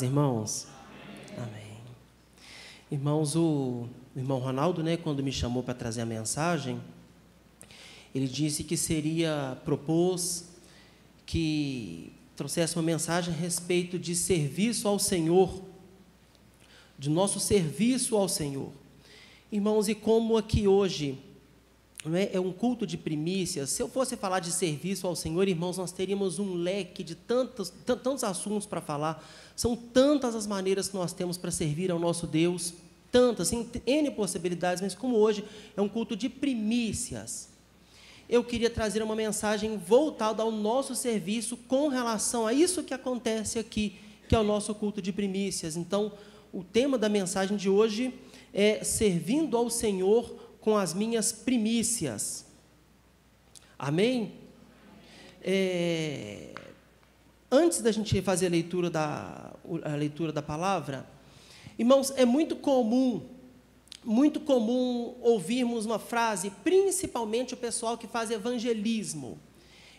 Irmãos, amém. Irmãos, o irmão Ronaldo, quando me chamou para trazer a mensagem, ele disse que propôs que trouxesse uma mensagem a respeito de serviço ao Senhor, de nosso serviço ao Senhor. Irmãos, e como aqui hoje é um culto de primícias, se eu fosse falar de serviço ao Senhor, irmãos, nós teríamos um leque de tantos assuntos para falar. São tantas as maneiras que nós temos para servir ao nosso Deus, tantas, N possibilidades, mas como hoje é um culto de primícias, eu queria trazer uma mensagem voltada ao nosso serviço com relação a isso que acontece aqui, que é o nosso culto de primícias. Então, o tema da mensagem de hoje é servindo ao Senhor com as minhas primícias. Amém? Antes da gente fazer a leitura da palavra, irmãos, é muito comum ouvirmos uma frase, principalmente o pessoal que faz evangelismo.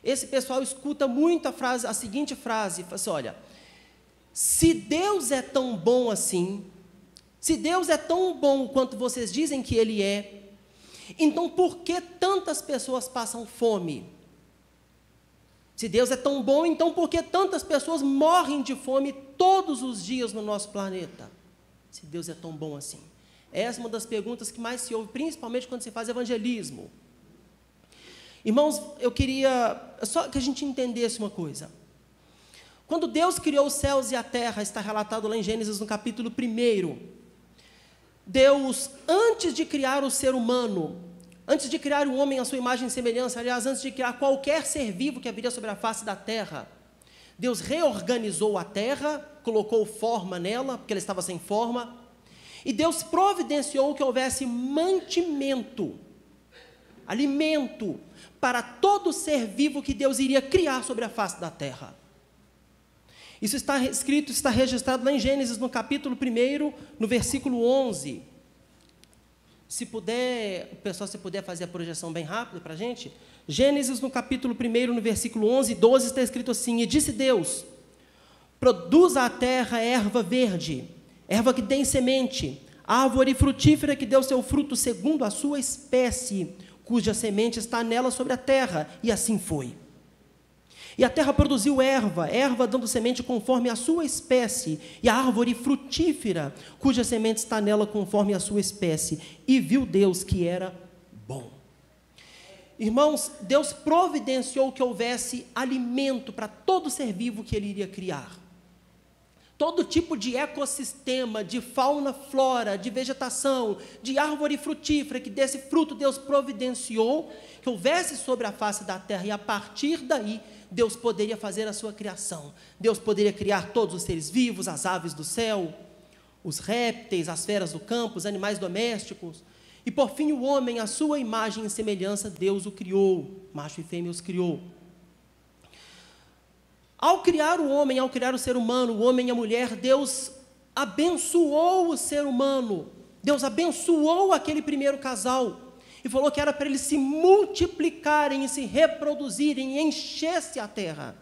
Esse pessoal escuta muito a seguinte frase, fala assim, olha, se Deus é tão bom assim, se Deus é tão bom quanto vocês dizem que Ele é, então por que tantas pessoas passam fome? Se Deus é tão bom, então por que tantas pessoas morrem de fome todos os dias no nosso planeta? Se Deus é tão bom assim. Essa é uma das perguntas que mais se ouve, principalmente quando se faz evangelismo. Irmãos, eu queria só que a gente entendesse uma coisa. Quando Deus criou os céus e a terra, está relatado lá em Gênesis, no capítulo 1, Deus, antes de criar o ser humano, antes de criar o homem à sua imagem e semelhança, aliás, antes de criar qualquer ser vivo que haveria sobre a face da terra, Deus reorganizou a terra, colocou forma nela, porque ela estava sem forma, e Deus providenciou que houvesse mantimento, alimento, para todo ser vivo que Deus iria criar sobre a face da terra. Isso está escrito, está registrado lá em Gênesis, no capítulo 1, no versículo 11. Se puder, pessoal, se puder fazer a projeção bem rápido para a gente. Gênesis, no capítulo 1, no versículo 11 e 12, está escrito assim, e disse Deus, produza a terra erva verde, erva que dê semente, árvore frutífera que dê o seu fruto segundo a sua espécie, cuja semente está nela sobre a terra, e assim foi. E a terra produziu erva dando semente conforme a sua espécie, e a árvore frutífera, cuja semente está nela conforme a sua espécie. E viu Deus que era bom. Irmãos, Deus providenciou que houvesse alimento para todo ser vivo que Ele iria criar. Todo tipo de ecossistema, de fauna, flora, de vegetação, de árvore frutífera, que desse fruto Deus providenciou, que houvesse sobre a face da terra, e a partir daí, Deus poderia fazer a sua criação. Deus poderia criar todos os seres vivos, as aves do céu, os répteis, as feras do campo, os animais domésticos. E, por fim, o homem, a sua imagem e semelhança, Deus o criou. Macho e fêmea os criou. Ao criar o homem, ao criar o ser humano, o homem e a mulher, Deus abençoou o ser humano. Deus abençoou aquele primeiro casal. E falou que era para eles se multiplicarem e se reproduzirem e enchesse a terra.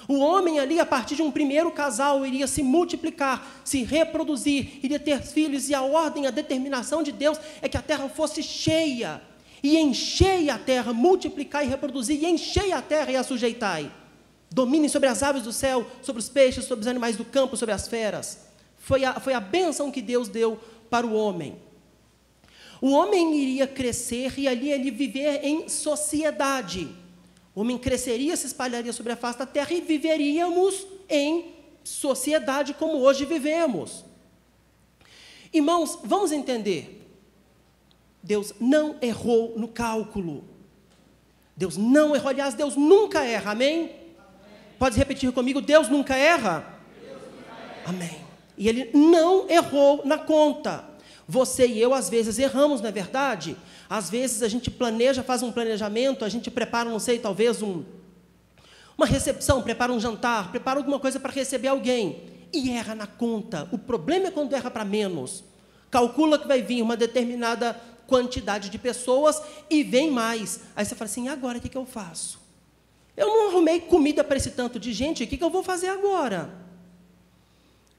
O homem ali, a partir de um primeiro casal, iria se multiplicar, se reproduzir, iria ter filhos, e a ordem, a determinação de Deus é que a terra fosse cheia, e enchei a terra, multiplicar e reproduzir, e enchei a terra e a sujeitai. Dominem sobre as aves do céu, sobre os peixes, sobre os animais do campo, sobre as feras. Foi a bênção que Deus deu para o homem. O homem iria crescer e ali ele viver em sociedade. O homem cresceria, se espalharia sobre a face da terra e viveríamos em sociedade como hoje vivemos. Irmãos, vamos entender. Deus não errou no cálculo. Deus não errou, aliás, Deus nunca erra, amém? Pode repetir comigo, Deus nunca erra? Deus nunca erra. Amém. E Ele não errou na conta. Você e eu, às vezes, erramos, não é verdade? Às vezes, a gente planeja, faz um planejamento, a gente prepara, não sei, talvez uma recepção, prepara um jantar, prepara alguma coisa para receber alguém, e erra na conta. O problema é quando erra para menos. Calcula que vai vir uma determinada quantidade de pessoas e vem mais. Aí você fala assim, e agora o que eu faço? Eu não arrumei comida para esse tanto de gente, o que eu vou fazer agora?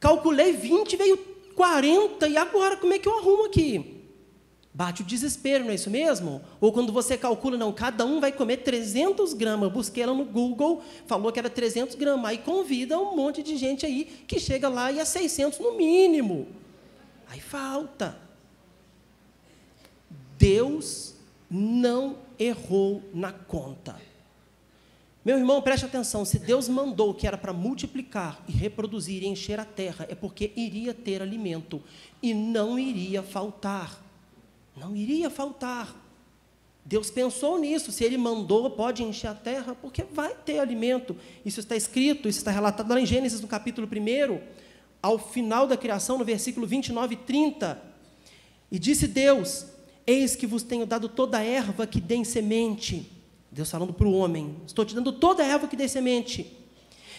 calculei 20, veio 40, e agora como é que eu arrumo aqui? Bate o desespero, não é isso mesmo? Ou quando você calcula, não, cada um vai comer 300 gramas. Eu busquei ela no Google, falou que era 300 gramas. Aí convida um monte de gente aí que chega lá e é 600 no mínimo. Aí falta. Deus não errou na conta. Meu irmão, preste atenção, se Deus mandou que era para multiplicar e reproduzir e encher a terra, é porque iria ter alimento e não iria faltar. Não iria faltar. Deus pensou nisso. Se Ele mandou, pode encher a terra, porque vai ter alimento. Isso está escrito, isso está relatado lá em Gênesis, no capítulo 1, ao final da criação, no versículo 29 e 30. E disse Deus: eis que vos tenho dado toda a erva que dê semente. Deus falando para o homem: estou te dando toda a erva que dê semente,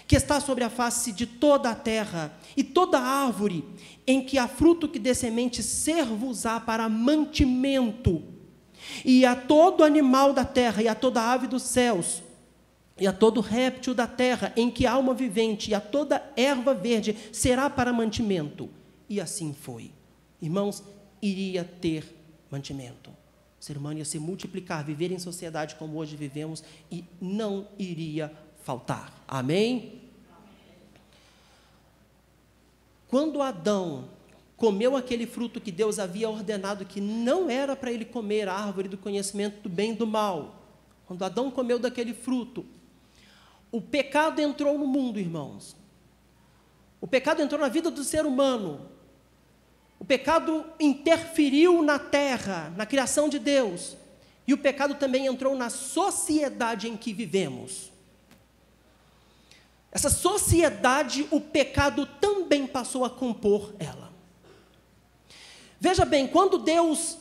que está sobre a face de toda a terra, e toda árvore em que há fruto que dê semente, ser-vos-á para mantimento, e a todo animal da terra, e a toda ave dos céus, e a todo réptil da terra, em que há alma vivente, e a toda erva verde, será para mantimento. E assim foi. Irmãos, iria ter mantimento. O ser humano ia se multiplicar, viver em sociedade como hoje vivemos, e não iria faltar. Amém? Quando Adão comeu aquele fruto que Deus havia ordenado que não era para ele comer, a árvore do conhecimento do bem e do mal, quando Adão comeu daquele fruto, o pecado entrou no mundo, irmãos. O pecado entrou na vida do ser humano. O pecado interferiu na terra, na criação de Deus. E o pecado também entrou na sociedade em que vivemos. Essa sociedade, o pecado também passou a compor ela. Veja bem, quando Deus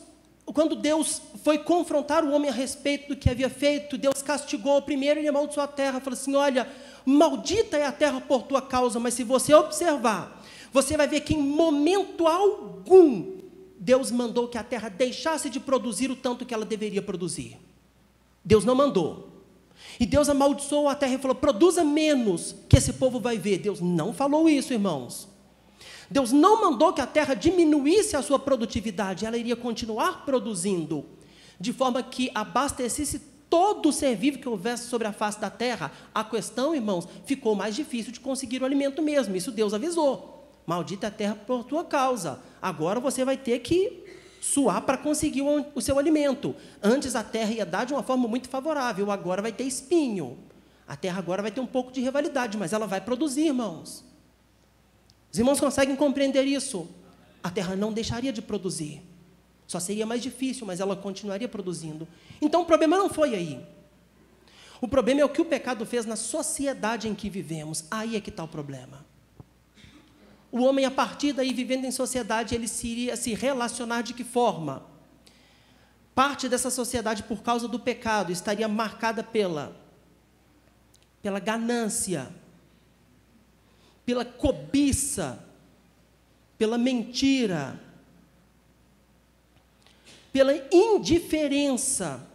foi confrontar o homem a respeito do que havia feito, Deus castigou. Primeiro ele amaldiçoou a terra, falou assim: olha, maldita é a terra por tua causa. Mas se você observar, você vai ver que em momento algum Deus mandou que a terra deixasse de produzir o tanto que ela deveria produzir. Deus não mandou. E Deus amaldiçoou a terra e falou: produza menos, que esse povo vai ver. Deus não falou isso, irmãos. Deus não mandou que a terra diminuísse a sua produtividade, ela iria continuar produzindo, de forma que abastecesse todo o ser vivo que houvesse sobre a face da terra. A questão, irmãos, ficou mais difícil de conseguir o alimento mesmo. Isso Deus avisou: maldita é a terra por tua causa. Agora você vai ter que suar para conseguir o seu alimento. Antes a terra ia dar de uma forma muito favorável, agora vai ter espinho. A terra agora vai ter um pouco de rivalidade, mas ela vai produzir, irmãos. Os irmãos conseguem compreender isso? A terra não deixaria de produzir. Só seria mais difícil, mas ela continuaria produzindo. Então o problema não foi aí. O problema é o que o pecado fez na sociedade em que vivemos. Aí é que está o problema. O homem, a partir daí, vivendo em sociedade, ele iria se relacionar de que forma? Parte dessa sociedade, por causa do pecado, estaria marcada pela ganância, pela cobiça, pela mentira, pela indiferença,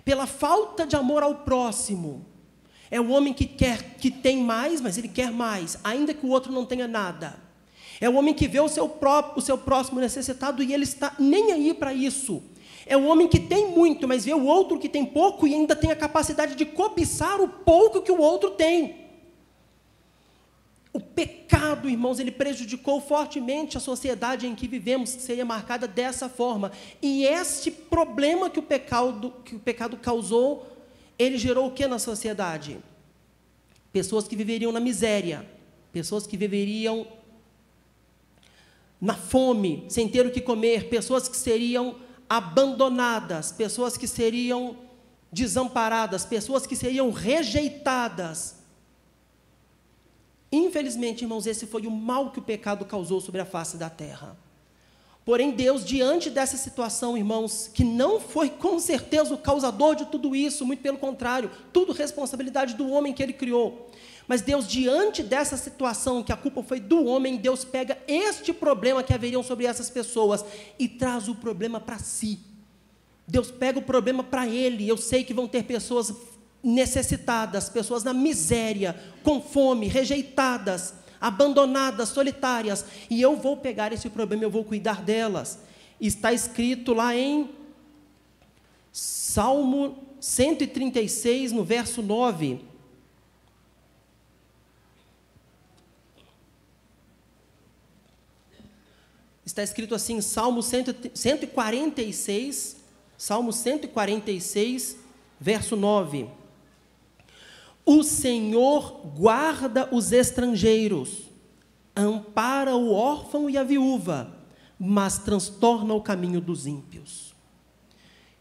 pela falta de amor ao próximo. É o homem que tem mais, mas ele quer mais, ainda que o outro não tenha nada. É o homem que vê o seu próximo necessitado e ele está nem aí para isso. É o homem que tem muito, mas vê o outro que tem pouco e ainda tem a capacidade de cobiçar o pouco que o outro tem. O pecado, irmãos, ele prejudicou fortemente a sociedade em que vivemos, que seria marcada dessa forma. E este problema que o pecado causou, ele gerou o que na sociedade? Pessoas que viveriam na miséria, pessoas que viveriam na fome, sem ter o que comer, pessoas que seriam abandonadas, pessoas que seriam desamparadas, pessoas que seriam rejeitadas. Infelizmente, irmãos, esse foi o mal que o pecado causou sobre a face da terra. Porém, Deus, diante dessa situação, irmãos, que não foi com certeza o causador de tudo isso, muito pelo contrário, tudo responsabilidade do homem que ele criou. Mas Deus, diante dessa situação, que a culpa foi do homem, Deus pega este problema que haveriam sobre essas pessoas e traz o problema para si. Deus pega o problema para ele. Eu sei que vão ter pessoas necessitadas, pessoas na miséria, com fome, rejeitadas. abandonadas, solitárias, e eu vou pegar esse problema, eu vou cuidar delas. Está escrito lá em Salmo 136, no verso 9. Está escrito assim, Salmo 146, verso 9. O Senhor guarda os estrangeiros, ampara o órfão e a viúva, mas transtorna o caminho dos ímpios.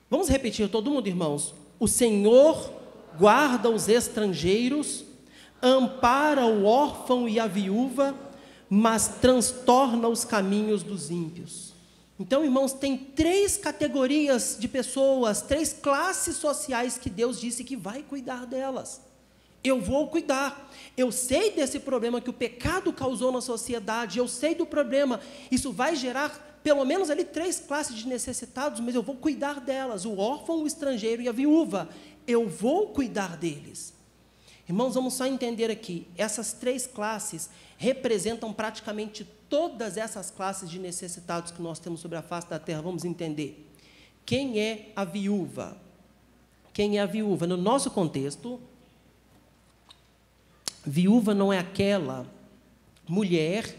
Vamos repetir todo mundo, irmãos? O Senhor guarda os estrangeiros, ampara o órfão e a viúva, mas transtorna os caminhos dos ímpios. Então, irmãos, tem 3 categorias de pessoas, 3 classes sociais que Deus disse que vai cuidar delas. Eu vou cuidar. Eu sei desse problema que o pecado causou na sociedade, eu sei do problema. Isso vai gerar, pelo menos ali, 3 classes de necessitados, mas eu vou cuidar delas, o órfão, o estrangeiro e a viúva. Eu vou cuidar deles. Irmãos, vamos só entender aqui, essas 3 classes representam praticamente todas essas classes de necessitados que nós temos sobre a face da terra. Vamos entender. Quem é a viúva? Quem é a viúva? No nosso contexto, viúva não é aquela mulher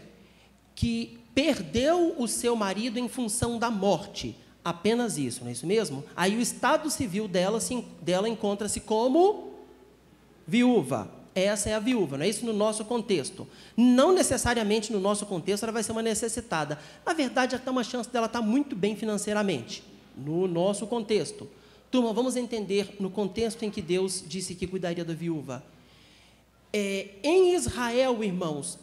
que perdeu o seu marido em função da morte. Apenas isso, não é isso mesmo? Aí o estado civil dela encontra-se como viúva. Essa é a viúva, não é isso no nosso contexto. Não necessariamente no nosso contexto ela vai ser uma necessitada. Na verdade, até uma chance dela estar muito bem financeiramente, no nosso contexto. Turma, vamos entender no contexto em que Deus disse que cuidaria da viúva. Em Israel, irmãos,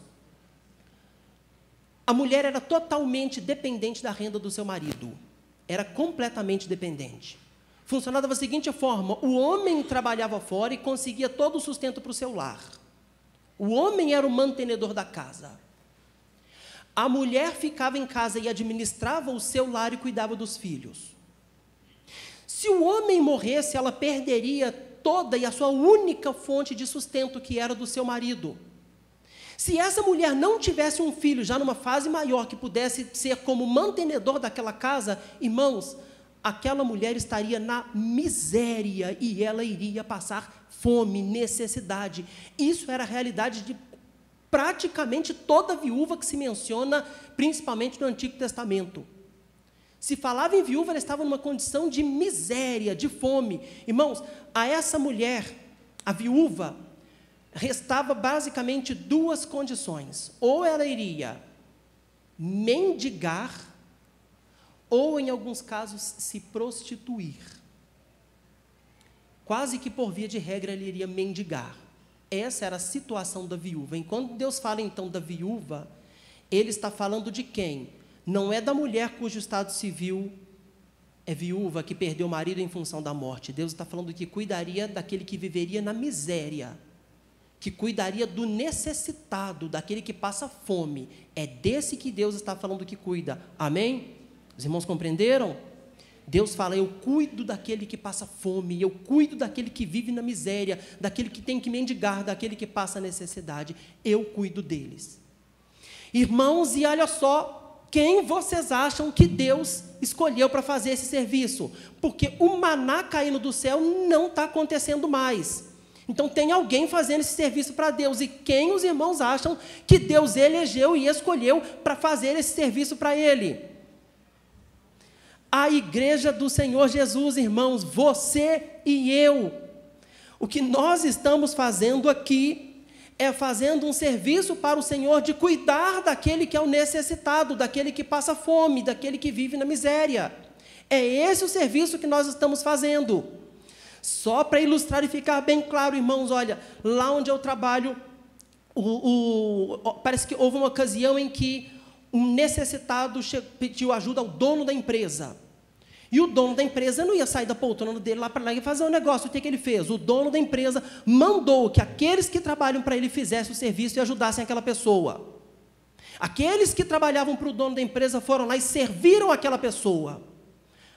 a mulher era totalmente dependente da renda do seu marido. Era completamente dependente. Funcionava da seguinte forma: o homem trabalhava fora e conseguia todo o sustento para o seu lar. O homem era o mantenedor da casa. A mulher ficava em casa e administrava o seu lar e cuidava dos filhos. Se o homem morresse, ela perderia toda e a sua única fonte de sustento, que era do seu marido. Se essa mulher não tivesse um filho, já numa fase maior, que pudesse ser como mantenedor daquela casa, irmãos, aquela mulher estaria na miséria e ela iria passar fome, necessidade. Isso era a realidade de praticamente toda viúva que se menciona, principalmente no Antigo Testamento. Se falava em viúva, ela estava numa condição de miséria, de fome. Irmãos, a essa mulher, a viúva, restava basicamente 2 condições. Ou ela iria mendigar, ou, em alguns casos, se prostituir. Quase que por via de regra, ele iria mendigar. Essa era a situação da viúva. Enquanto Deus fala, então, da viúva, Ele está falando de quem? Não é da mulher cujo estado civil é viúva, que perdeu o marido em função da morte. Deus está falando que cuidaria daquele que viveria na miséria, que cuidaria do necessitado, daquele que passa fome. É desse que Deus está falando que cuida. Amém? Os irmãos compreenderam? Deus fala: eu cuido daquele que passa fome, eu cuido daquele que vive na miséria, daquele que tem que mendigar, daquele que passa necessidade. Eu cuido deles. Irmãos, e olha só, quem vocês acham que Deus escolheu para fazer esse serviço? Porque o maná caindo do céu não está acontecendo mais. Então, tem alguém fazendo esse serviço para Deus. E quem os irmãos acham que Deus elegeu e escolheu para fazer esse serviço para Ele? A igreja do Senhor Jesus, irmãos, você e eu. O que nós estamos fazendo aqui é fazendo um serviço para o Senhor de cuidar daquele que é o necessitado, daquele que passa fome, daquele que vive na miséria. É esse o serviço que nós estamos fazendo. Só para ilustrar e ficar bem claro, irmãos, olha, lá onde eu trabalho, parece que houve uma ocasião em que um necessitado pediu ajuda ao dono da empresa. E o dono da empresa não ia sair da poltrona dele lá para lá e fazer um negócio. O que ele fez? O dono da empresa mandou que aqueles que trabalham para ele fizessem o serviço e ajudassem aquela pessoa. Aqueles que trabalhavam para o dono da empresa foram lá e serviram aquela pessoa.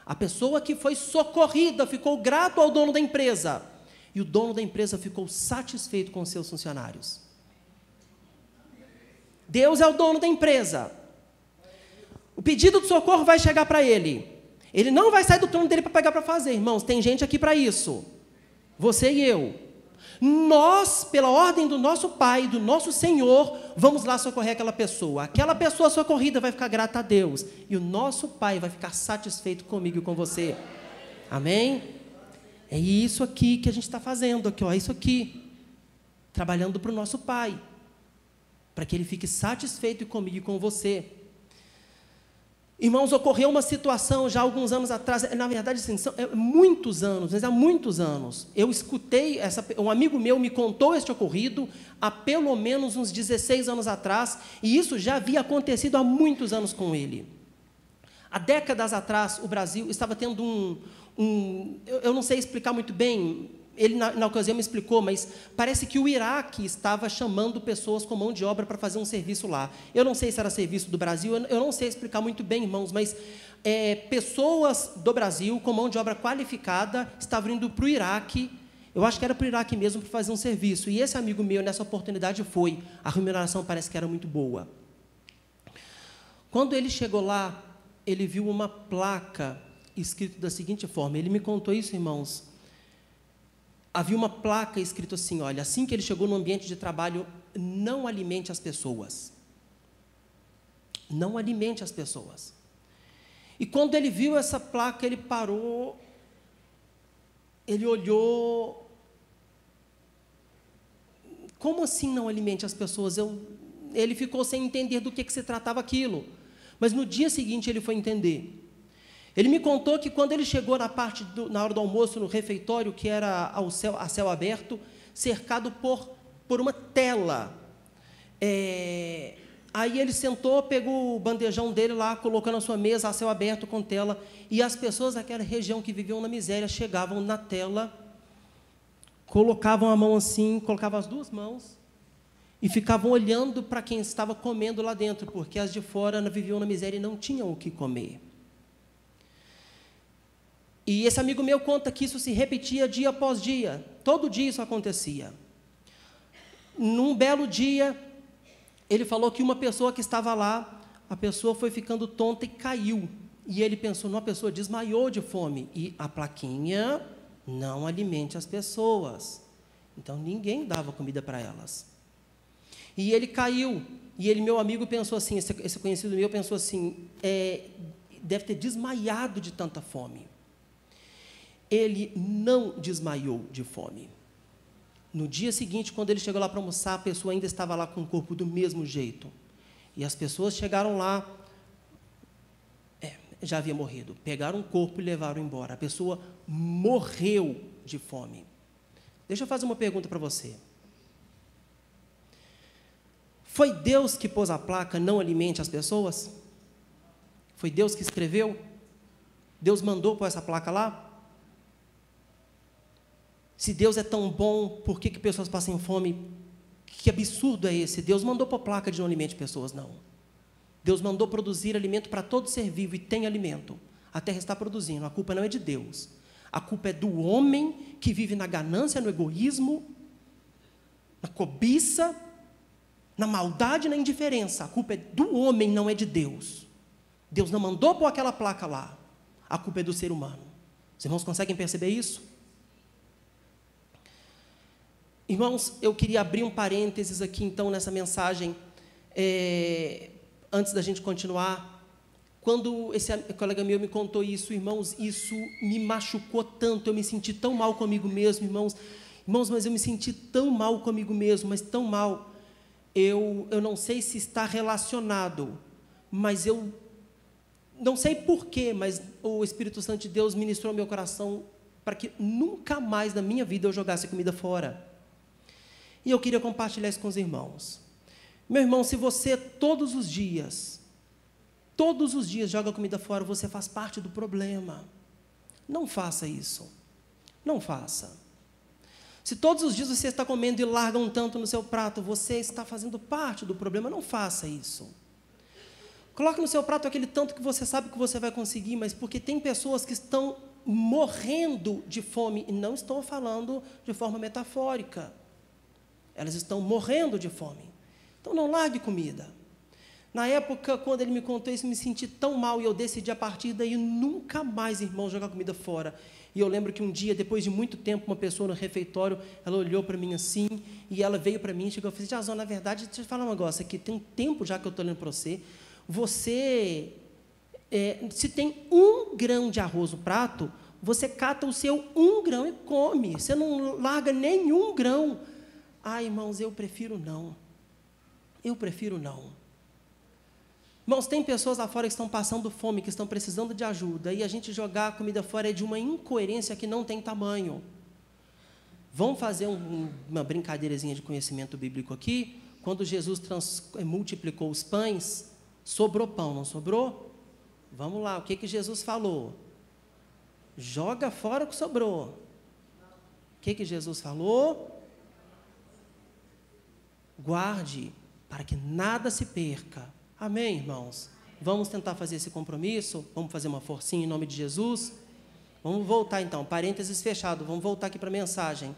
A pessoa que foi socorrida ficou grato ao dono da empresa. E o dono da empresa ficou satisfeito com os seus funcionários. Deus é o dono da empresa. O pedido de socorro vai chegar para ele. Ele não vai sair do trono dele para pegar para fazer, irmãos. Tem gente aqui para isso. Você e eu. Nós, pela ordem do nosso Pai, do nosso Senhor, vamos lá socorrer aquela pessoa. Aquela pessoa socorrida vai ficar grata a Deus. E o nosso Pai vai ficar satisfeito comigo e com você. Amém? É isso aqui que a gente está fazendo. Aqui, ó, é isso aqui. Trabalhando para o nosso Pai. Para que Ele fique satisfeito comigo e com você. Irmãos, ocorreu uma situação já há alguns anos atrás, na verdade, assim, muitos anos, mas há muitos anos, eu escutei, um amigo meu me contou este ocorrido há pelo menos uns 16 anos atrás, e isso já havia acontecido há muitos anos com ele. Há décadas atrás, o Brasil estava tendo eu não sei explicar muito bem, ele na ocasião me explicou, mas parece que o Iraque estava chamando pessoas com mão de obra para fazer um serviço lá. Eu não sei se era serviço do Brasil, eu não sei explicar muito bem, irmãos, mas pessoas do Brasil com mão de obra qualificada estavam indo para o Iraque, eu acho que era para o Iraque mesmo, para fazer um serviço. E esse amigo meu, nessa oportunidade, a remuneração parece que era muito boa. Quando ele chegou lá, ele viu uma placa escrita da seguinte forma, ele me contou isso, irmãos, havia uma placa escrita assim, olha, assim que ele chegou no ambiente de trabalho, não alimente as pessoas. Não alimente as pessoas. E quando ele viu essa placa, ele parou, ele olhou, como assim não alimente as pessoas? Ele ficou sem entender do que se tratava aquilo. Mas no dia seguinte ele foi entender. Ele me contou que quando ele chegou na hora do almoço, no refeitório, que era a céu aberto, cercado por uma tela. Aí ele sentou, pegou o bandejão dele lá, colocou na sua mesa, a céu aberto, com tela, e as pessoas daquela região que viviam na miséria chegavam na tela, colocavam a mão assim, colocavam as duas mãos, e ficavam olhando para quem estava comendo lá dentro, porque as de fora viviam na miséria e não tinham o que comer. E esse amigo meu conta que isso se repetia dia após dia. Todo dia isso acontecia. Num belo dia, ele falou que uma pessoa que estava lá, a pessoa foi ficando tonta e caiu. E ele pensou, uma pessoa desmaiou de fome. E a plaquinha, não alimente as pessoas. Então, ninguém dava comida para elas. E ele caiu. E ele, meu amigo, pensou assim, esse conhecido meu pensou assim, deve ter desmaiado de tanta fome. Ele não desmaiou de fome. No dia seguinte, quando ele chegou lá para almoçar, a pessoa ainda estava lá com o corpo do mesmo jeito. E as pessoas chegaram lá, já havia morrido, pegaram o corpo e levaram embora. A pessoa morreu de fome. Deixa eu fazer uma pergunta para você. Foi Deus que pôs a placa, não alimente as pessoas? Foi Deus que escreveu? Deus mandou pôr essa placa lá? Se Deus é tão bom, por que pessoas passam fome? Que absurdo é esse? Deus mandou pôr placa de não alimente pessoas, não. Deus mandou produzir alimento para todo ser vivo e tem alimento. A terra está produzindo, a culpa não é de Deus. A culpa é do homem que vive na ganância, no egoísmo, na cobiça, na maldade e na indiferença. A culpa é do homem, não é de Deus. Deus não mandou pôr aquela placa lá. A culpa é do ser humano. Os irmãos conseguem perceber isso? Irmãos, eu queria abrir um parênteses aqui, então, nessa mensagem, antes da gente continuar. Quando esse colega meu me contou isso, irmãos, isso me machucou tanto, eu me senti tão mal comigo mesmo, irmãos, mas eu me senti tão mal comigo mesmo, mas tão mal. Eu não sei se está relacionado, mas eu não sei porquê, mas o Espírito Santo de Deus ministrou ao meu coração para que nunca mais na minha vida eu jogasse comida fora. E eu queria compartilhar isso com os irmãos. Meu irmão, se você todos os dias joga comida fora, você faz parte do problema. Não faça isso. Não faça. Se todos os dias você está comendo e larga um tanto no seu prato, você está fazendo parte do problema. Não faça isso. Coloque no seu prato aquele tanto que você sabe que você vai conseguir, mas porque tem pessoas que estão morrendo de fome, e não estou falando de forma metafórica. Elas estão morrendo de fome. Então, não largue comida. Na época, quando ele me contou isso, eu me senti tão mal, e eu decidi, a partir daí, nunca mais, irmão, jogar comida fora. E eu lembro que um dia, depois de muito tempo, uma pessoa no refeitório, ela olhou para mim assim, e ela veio para mim e chegou e falou: Jason, na verdade, deixa eu te falar um negócio aqui, tem um tempo já que eu estou olhando para você, se tem 1 grão de arroz no prato, você cata o seu 1 grão e come, você não larga nenhum grão. Ah, irmãos, eu prefiro não. Irmãos, tem pessoas lá fora que estão passando fome, que estão precisando de ajuda, e a gente jogar a comida fora é de uma incoerência que não tem tamanho. Vamos fazer uma brincadeirazinha de conhecimento bíblico aqui. Quando Jesus multiplicou os pães, sobrou pão, não sobrou? Vamos lá, o que Jesus falou? Joga fora o que sobrou. O que Jesus falou? Guarde, para que nada se perca. Amém, irmãos? Vamos tentar fazer esse compromisso? Vamos fazer uma forcinha em nome de Jesus? Vamos voltar então, parênteses fechado, vamos voltar aqui para a mensagem.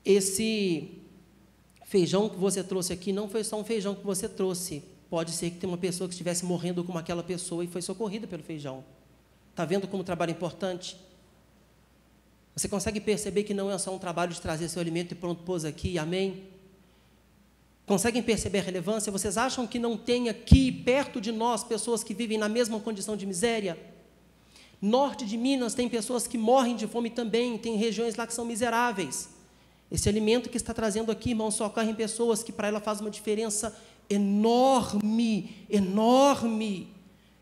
Esse feijão que você trouxe aqui não foi só um feijão que você trouxe. Pode ser que tenha uma pessoa que estivesse morrendo como aquela pessoa e foi socorrida pelo feijão. Está vendo como o trabalho é importante? Você consegue perceber que não é só um trabalho de trazer seu alimento e pronto, pôs aqui, amém? Conseguem perceber a relevância? Vocês acham que não tem aqui, perto de nós, pessoas que vivem na mesma condição de miséria? Norte de Minas tem pessoas que morrem de fome também, tem regiões lá que são miseráveis. Esse alimento que está trazendo aqui, irmão, socorre em pessoas que para ela faz uma diferença enorme.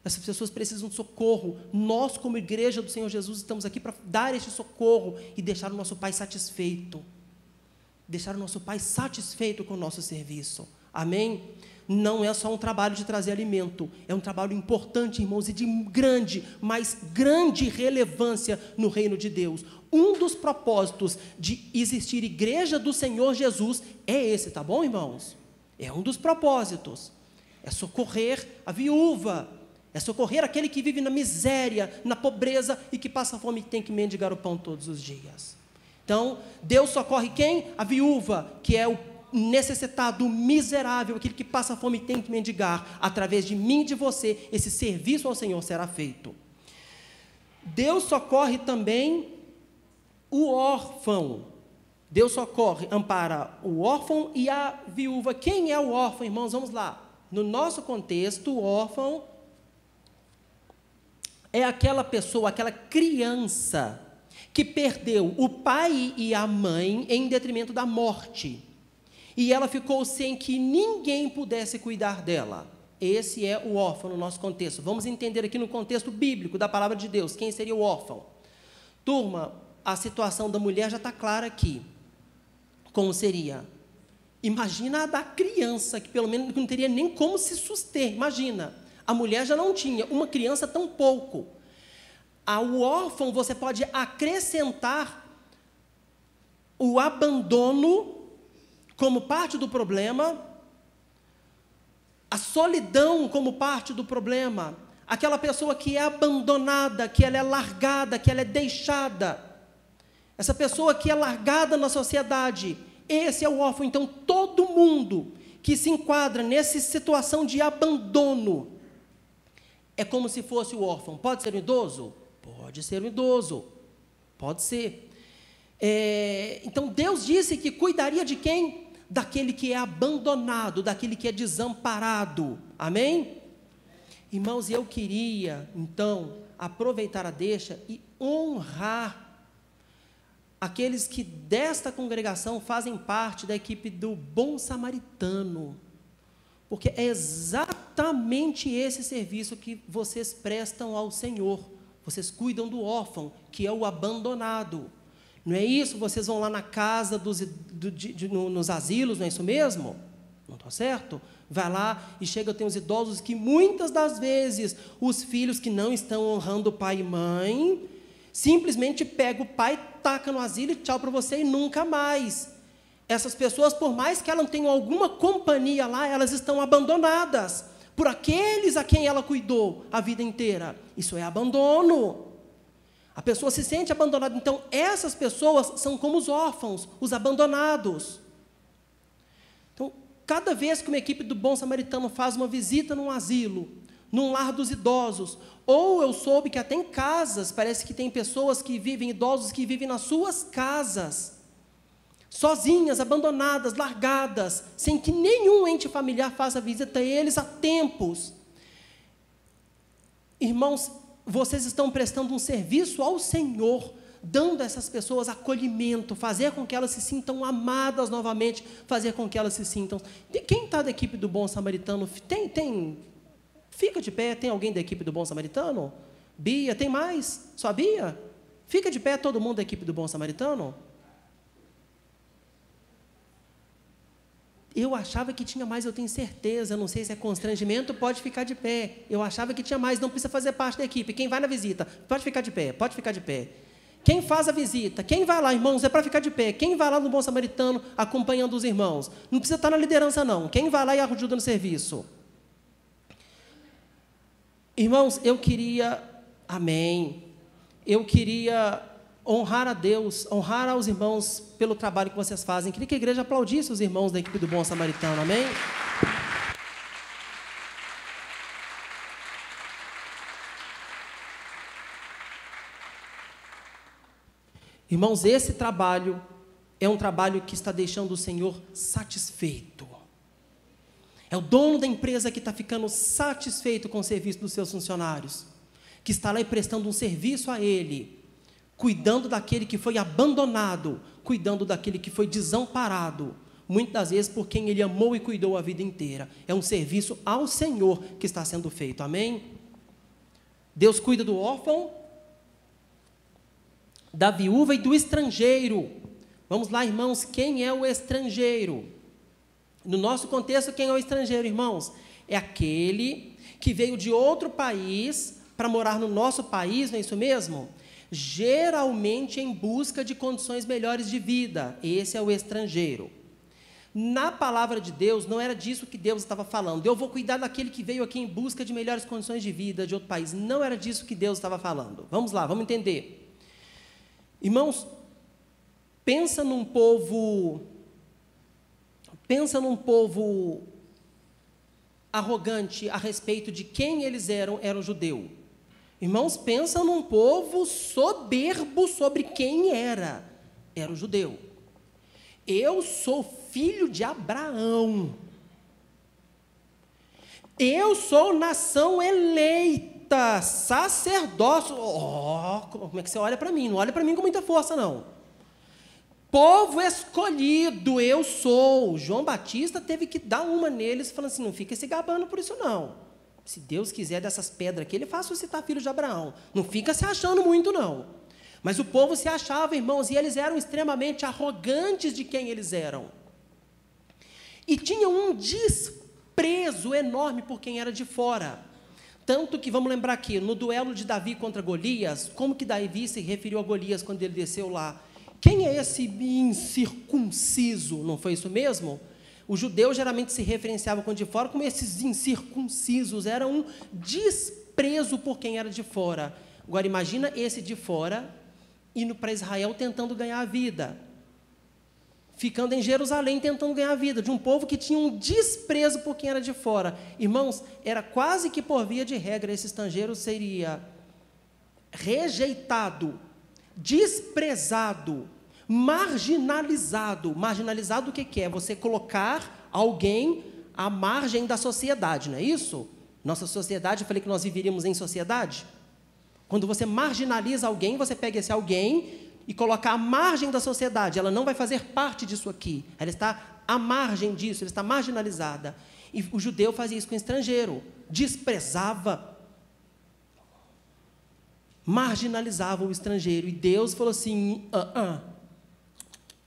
Essas pessoas precisam de socorro. Nós, como igreja do Senhor Jesus, estamos aqui para dar este socorro e deixar o nosso Pai satisfeito. Deixar o nosso Pai satisfeito com o nosso serviço. Amém? Não é só um trabalho de trazer alimento, é um trabalho importante, irmãos, e de mas grande relevância no reino de Deus. Um dos propósitos de existir igreja do Senhor Jesus é esse, tá bom, irmãos? É um dos propósitos. É socorrer a viúva, é socorrer aquele que vive na miséria, na pobreza e que passa fome e tem que mendigar o pão todos os dias. Então, Deus socorre quem? A viúva, que é o necessitado, o miserável, aquele que passa fome e tem que mendigar. Através de mim e de você, esse serviço ao Senhor será feito. Deus socorre também o órfão. Deus socorre, ampara o órfão e a viúva. Quem é o órfão, irmãos? Vamos lá. No nosso contexto, o órfão é aquela pessoa, aquela criança que perdeu o pai e a mãe em detrimento da morte. E ela ficou sem que ninguém pudesse cuidar dela. Esse é o órfão no nosso contexto. Vamos entender aqui no contexto bíblico da palavra de Deus, quem seria o órfão. Turma, a situação da mulher já está clara aqui. Como seria? Imagina a da criança, que pelo menos não teria nem como se suster. Imagina, a mulher já não tinha, uma criança tão pouco. Ao órfão você pode acrescentar o abandono como parte do problema, a solidão como parte do problema, aquela pessoa que é abandonada, que ela é largada, que ela é deixada, essa pessoa que é largada na sociedade, esse é o órfão. Então, todo mundo que se enquadra nessa situação de abandono é como se fosse o órfão. Pode ser um idoso? Pode ser um idoso, pode ser. Então, Deus disse que cuidaria de quem? Daquele que é abandonado, daquele que é desamparado. Amém? Irmãos, eu queria, então, aproveitar a deixa e honrar aqueles que desta congregação fazem parte da equipe do Bom Samaritano, porque é exatamente esse serviço que vocês prestam ao Senhor. Vocês cuidam do órfão, que é o abandonado. Não é isso? Vocês vão lá na casa, nos asilos, não é isso mesmo? Não está certo? Vai lá e chega, tem os idosos que muitas das vezes os filhos que não estão honrando pai e mãe, simplesmente pega o pai, taca no asilo e tchau para você e nunca mais. Essas pessoas, por mais que elas tenham alguma companhia lá, elas estão abandonadas por aqueles a quem ela cuidou a vida inteira. Isso é abandono. A pessoa se sente abandonada. Então, essas pessoas são como os órfãos, os abandonados. Então, cada vez que uma equipe do Bom Samaritano faz uma visita num asilo, num lar dos idosos, ou eu soube que até em casas, parece que tem pessoas que vivem, idosos que vivem nas suas casas, sozinhas, abandonadas, largadas, sem que nenhum ente familiar faça visita a eles há tempos. Irmãos, vocês estão prestando um serviço ao Senhor, dando a essas pessoas acolhimento, fazer com que elas se sintam amadas novamente, fazer com que elas se sintam... Quem está da equipe do Bom Samaritano? Fica de pé, tem alguém da equipe do Bom Samaritano? Bia, tem mais? Só a Bia? Fica de pé todo mundo da equipe do Bom Samaritano? Eu achava que tinha mais, eu tenho certeza, não sei se é constrangimento, pode ficar de pé. Eu achava que tinha mais, não precisa fazer parte da equipe. Quem vai na visita, pode ficar de pé, pode ficar de pé. Quem faz a visita, quem vai lá, irmãos, é para ficar de pé. Quem vai lá no Bom Samaritano acompanhando os irmãos? Não precisa estar na liderança, não. Quem vai lá e ajuda no serviço? Irmãos, eu queria honrar a Deus, honrar aos irmãos pelo trabalho que vocês fazem. Queria que a igreja aplaudisse os irmãos da equipe do Bom Samaritano, amém? Irmãos, esse trabalho é um trabalho que está deixando o Senhor satisfeito. É o dono da empresa que está ficando satisfeito com o serviço dos seus funcionários, que está lá e prestando um serviço a Ele, cuidando daquele que foi abandonado, cuidando daquele que foi desamparado, muitas das vezes por quem Ele amou e cuidou a vida inteira. É um serviço ao Senhor que está sendo feito, amém? Deus cuida do órfão, da viúva e do estrangeiro. Vamos lá, irmãos, quem é o estrangeiro? No nosso contexto, quem é o estrangeiro, irmãos? É aquele que veio de outro país para morar no nosso país, não é isso mesmo? Geralmente em busca de condições melhores de vida. Esse é o estrangeiro. Na palavra de Deus, não era disso que Deus estava falando. Eu vou cuidar daquele que veio aqui em busca de melhores condições de vida de outro país. Não era disso que Deus estava falando. Vamos lá, vamos entender. Irmãos, pensa num povo arrogante a respeito de quem eles eram judeu. Irmãos, pensa num povo soberbo sobre quem era o judeu. Eu sou filho de Abraão. Eu sou nação eleita, sacerdócio. Como é que você olha para mim? Não olha para mim com muita força, não. Povo escolhido, eu sou. João Batista teve que dar uma neles, falando assim, não fica se gabando por isso, não. Se Deus quiser dessas pedras aqui, Ele faz suscitar filhos de Abraão. Não fica se achando muito, não. Mas o povo se achava, irmãos, e eles eram extremamente arrogantes de quem eles eram. E tinham um desprezo enorme por quem era de fora. Tanto que, vamos lembrar aqui, no duelo de Davi contra Golias, como que Davi se referiu a Golias quando ele desceu lá? Quem é esse incircunciso? Não foi isso mesmo? Os judeus geralmente se referenciavam com de fora como esses incircuncisos. Era um desprezo por quem era de fora. Agora, imagina esse de fora indo para Israel tentando ganhar a vida. Ficando em Jerusalém tentando ganhar a vida. De um povo que tinha um desprezo por quem era de fora. Irmãos, era quase que por via de regra, esse estrangeiro seria rejeitado, desprezado, marginalizado. Marginalizado o que é? Você colocar alguém à margem da sociedade, não é isso? Nossa sociedade, eu falei que nós viveríamos em sociedade. Quando você marginaliza alguém, você pega esse alguém e coloca à margem da sociedade. Ela não vai fazer parte disso aqui. Ela está à margem disso, ela está marginalizada. E o judeu fazia isso com o estrangeiro. Desprezava, marginalizava o estrangeiro. E Deus falou assim,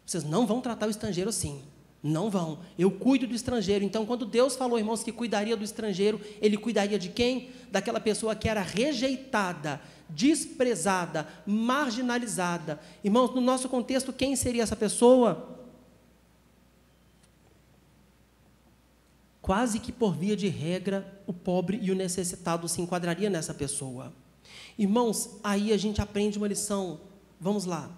vocês não vão tratar o estrangeiro assim. Não vão. Eu cuido do estrangeiro. Então, quando Deus falou, irmãos, que cuidaria do estrangeiro, Ele cuidaria de quem? Daquela pessoa que era rejeitada, desprezada, marginalizada. Irmãos, no nosso contexto, quem seria essa pessoa? Quase que por via de regra, o pobre e o necessitado se enquadraria nessa pessoa. Irmãos, aí a gente aprende uma lição. Vamos lá.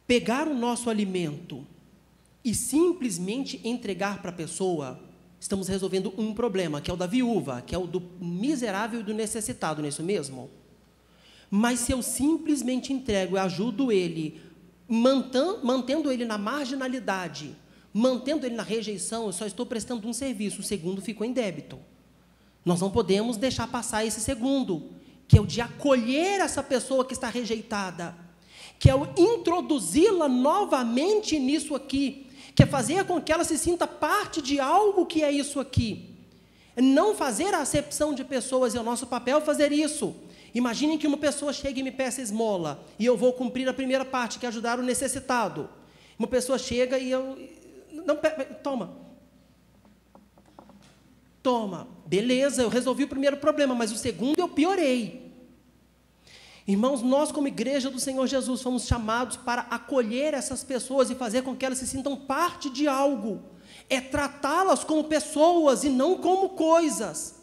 Pegar o nosso alimento e simplesmente entregar para a pessoa, estamos resolvendo um problema, que é o da viúva, que é o do miserável e do necessitado, não é isso mesmo? Mas se eu simplesmente entrego e ajudo ele, mantendo ele na marginalidade, mantendo ele na rejeição, eu só estou prestando um serviço, o segundo ficou em débito. Nós não podemos deixar passar esse segundo, que é o de acolher essa pessoa que está rejeitada, que é o introduzi-la novamente nisso aqui, que é fazer com que ela se sinta parte de algo que é isso aqui. Não fazer a acepção de pessoas, é o nosso papel fazer isso. Imaginem que uma pessoa chega e me peça esmola, e eu vou cumprir a primeira parte, que é ajudar o necessitado. Uma pessoa chega e eu... Não, toma, beleza, eu resolvi o primeiro problema, mas o segundo eu piorei. Irmãos, nós como igreja do Senhor Jesus fomos chamados para acolher essas pessoas e fazer com que elas se sintam parte de algo. É tratá-las como pessoas e não como coisas.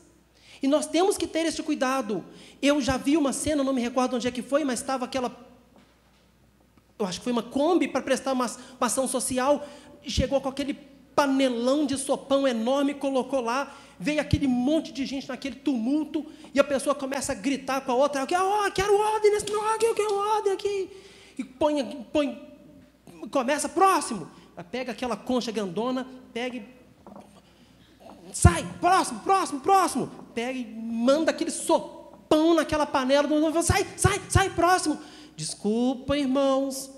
E nós temos que ter este cuidado. Eu já vi uma cena, não me recordo onde é que foi, mas estava aquela... Eu acho que foi uma Kombi para prestar uma ação social, chegou com aquele panelão de sopão enorme, colocou lá, veio aquele monte de gente naquele tumulto, e a pessoa começa a gritar com a outra, quero ordem nesse lugar, eu quero ordem aqui, e começa, próximo, pega aquela concha grandona, pega e sai, próximo, pega e manda aquele sopão naquela panela, sai, próximo. Desculpa, irmãos,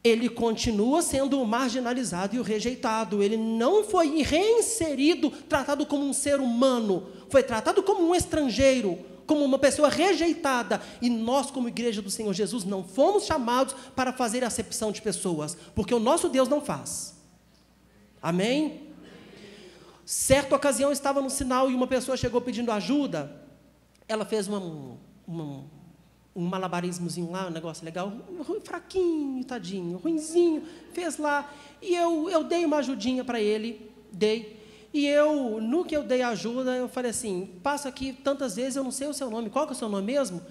ele continua sendo o marginalizado e o rejeitado, ele não foi reinserido, tratado como um ser humano, foi tratado como um estrangeiro, como uma pessoa rejeitada, e nós, como igreja do Senhor Jesus, não fomos chamados para fazer acepção de pessoas, porque o nosso Deus não faz. Amém? Certa ocasião, eu estava no sinal e uma pessoa chegou pedindo ajuda, ela fez um malabarismozinho lá, um negócio legal, fraquinho, tadinho, ruinzinho, fez lá, e eu dei uma ajudinha para ele, e no que eu dei a ajuda, eu falei assim, passa aqui tantas vezes, eu não sei o seu nome, qual que é o seu nome mesmo?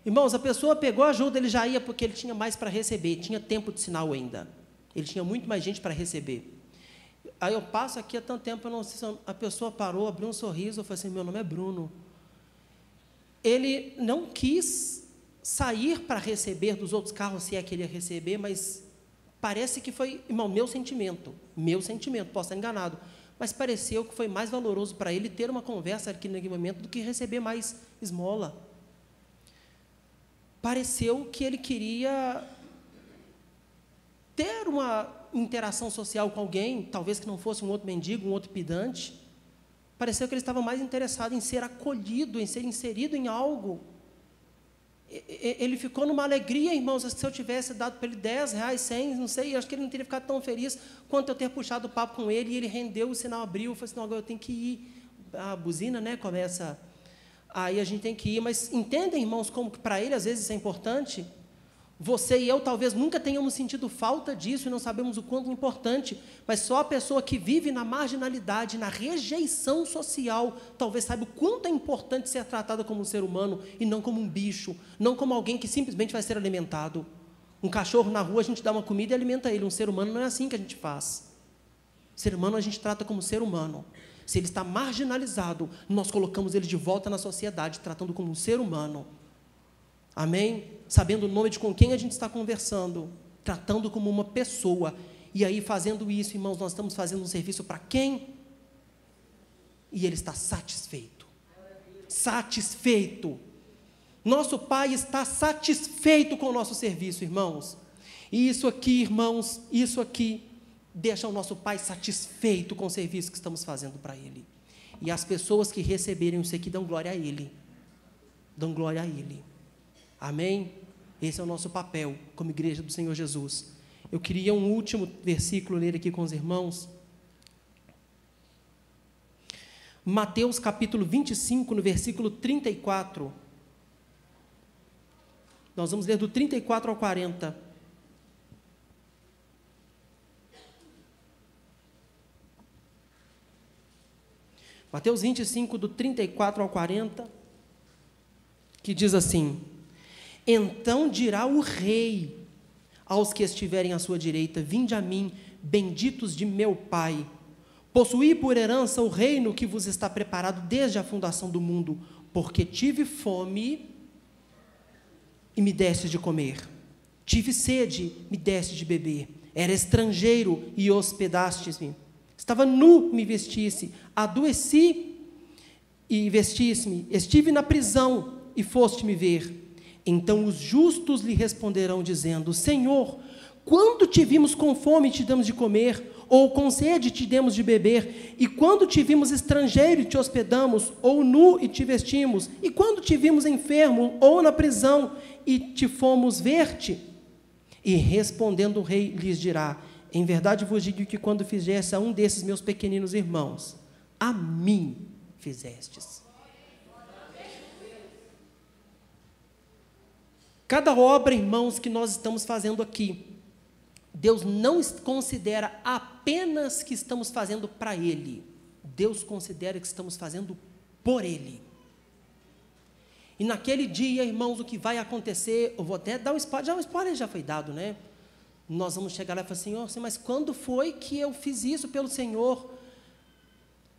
Irmãos, a pessoa pegou a ajuda, ele já ia porque ele tinha mais para receber, tinha tempo de sinal ainda, ele tinha muito mais gente para receber. Aí eu passo aqui há tanto tempo, eu não sei se a pessoa parou, abriu um sorriso, eu falei assim, meu nome é Bruno. Ele não quis sair para receber dos outros carros, se é que ele ia receber, mas parece que foi, irmão, meu sentimento, posso estar enganado, mas pareceu que foi mais valoroso para ele ter uma conversa aqui naquele momento do que receber mais esmola. Pareceu que ele queria ter uma interação social com alguém, talvez que não fosse um outro mendigo, um outro pedante. Pareceu que ele estava mais interessado em ser acolhido, em ser inserido em algo. Ele ficou numa alegria, irmãos, se eu tivesse dado para ele 10 reais, 100, não sei, acho que ele não teria ficado tão feliz quanto eu ter puxado o papo com ele, e ele rendeu, o sinal abriu, eu falei assim, não, agora eu tenho que ir. A buzina, né, começa, aí a gente tem que ir, mas entendem, irmãos, como que para ele, às vezes, isso é importante? Você e eu talvez nunca tenhamos sentido falta disso e não sabemos o quanto é importante, mas só a pessoa que vive na marginalidade, na rejeição social, talvez saiba o quanto é importante ser tratada como um ser humano e não como um bicho, não como alguém que simplesmente vai ser alimentado. Um cachorro na rua, a gente dá uma comida e alimenta ele. Um ser humano não é assim que a gente faz. Ser humano a gente trata como ser humano. Se ele está marginalizado, nós colocamos ele de volta na sociedade, tratando como um ser humano. Amém? Sabendo o nome de com quem a gente está conversando, tratando como uma pessoa. E aí, fazendo isso, irmãos, nós estamos fazendo um serviço para quem? E ele está satisfeito. Satisfeito. Nosso Pai está satisfeito com o nosso serviço, irmãos. E isso aqui, irmãos, isso aqui deixa o nosso Pai satisfeito com o serviço que estamos fazendo para Ele. E as pessoas que receberem isso aqui dão glória a Ele. Dão glória a Ele. Amém? Esse é o nosso papel como igreja do Senhor Jesus. Eu queria um último versículo ler aqui com os irmãos. Mateus capítulo 25, no versículo 34. Nós vamos ler do 34 ao 40. Mateus 25, do 34 ao 40, que diz assim: Então dirá o rei aos que estiverem à sua direita, vinde a mim, benditos de meu Pai. Possuí por herança o reino que vos está preparado desde a fundação do mundo, porque tive fome e me deste de comer. Tive sede, me deste de beber. Era estrangeiro e hospedastes-me. Estava nu, me vestisse. Adoeci e vestisse-me. Estive na prisão e foste-me ver. Então os justos lhe responderão, dizendo: Senhor, quando te vimos com fome, te damos de comer, ou com sede, te demos de beber? E quando te vimos estrangeiro, te hospedamos, ou nu, e te vestimos? E quando te vimos enfermo, ou na prisão, e te fomos ver-te? E respondendo o rei, lhes dirá: em verdade vos digo que quando fizeste a um desses meus pequeninos irmãos, a mim fizestes. Cada obra, irmãos, que nós estamos fazendo aqui, Deus não considera apenas que estamos fazendo para Ele. Deus considera que estamos fazendo por Ele. E naquele dia, irmãos, o que vai acontecer, eu vou até dar um spoiler já foi dado, né? Nós vamos chegar lá e falar: Senhor, mas quando foi que eu fiz isso pelo Senhor?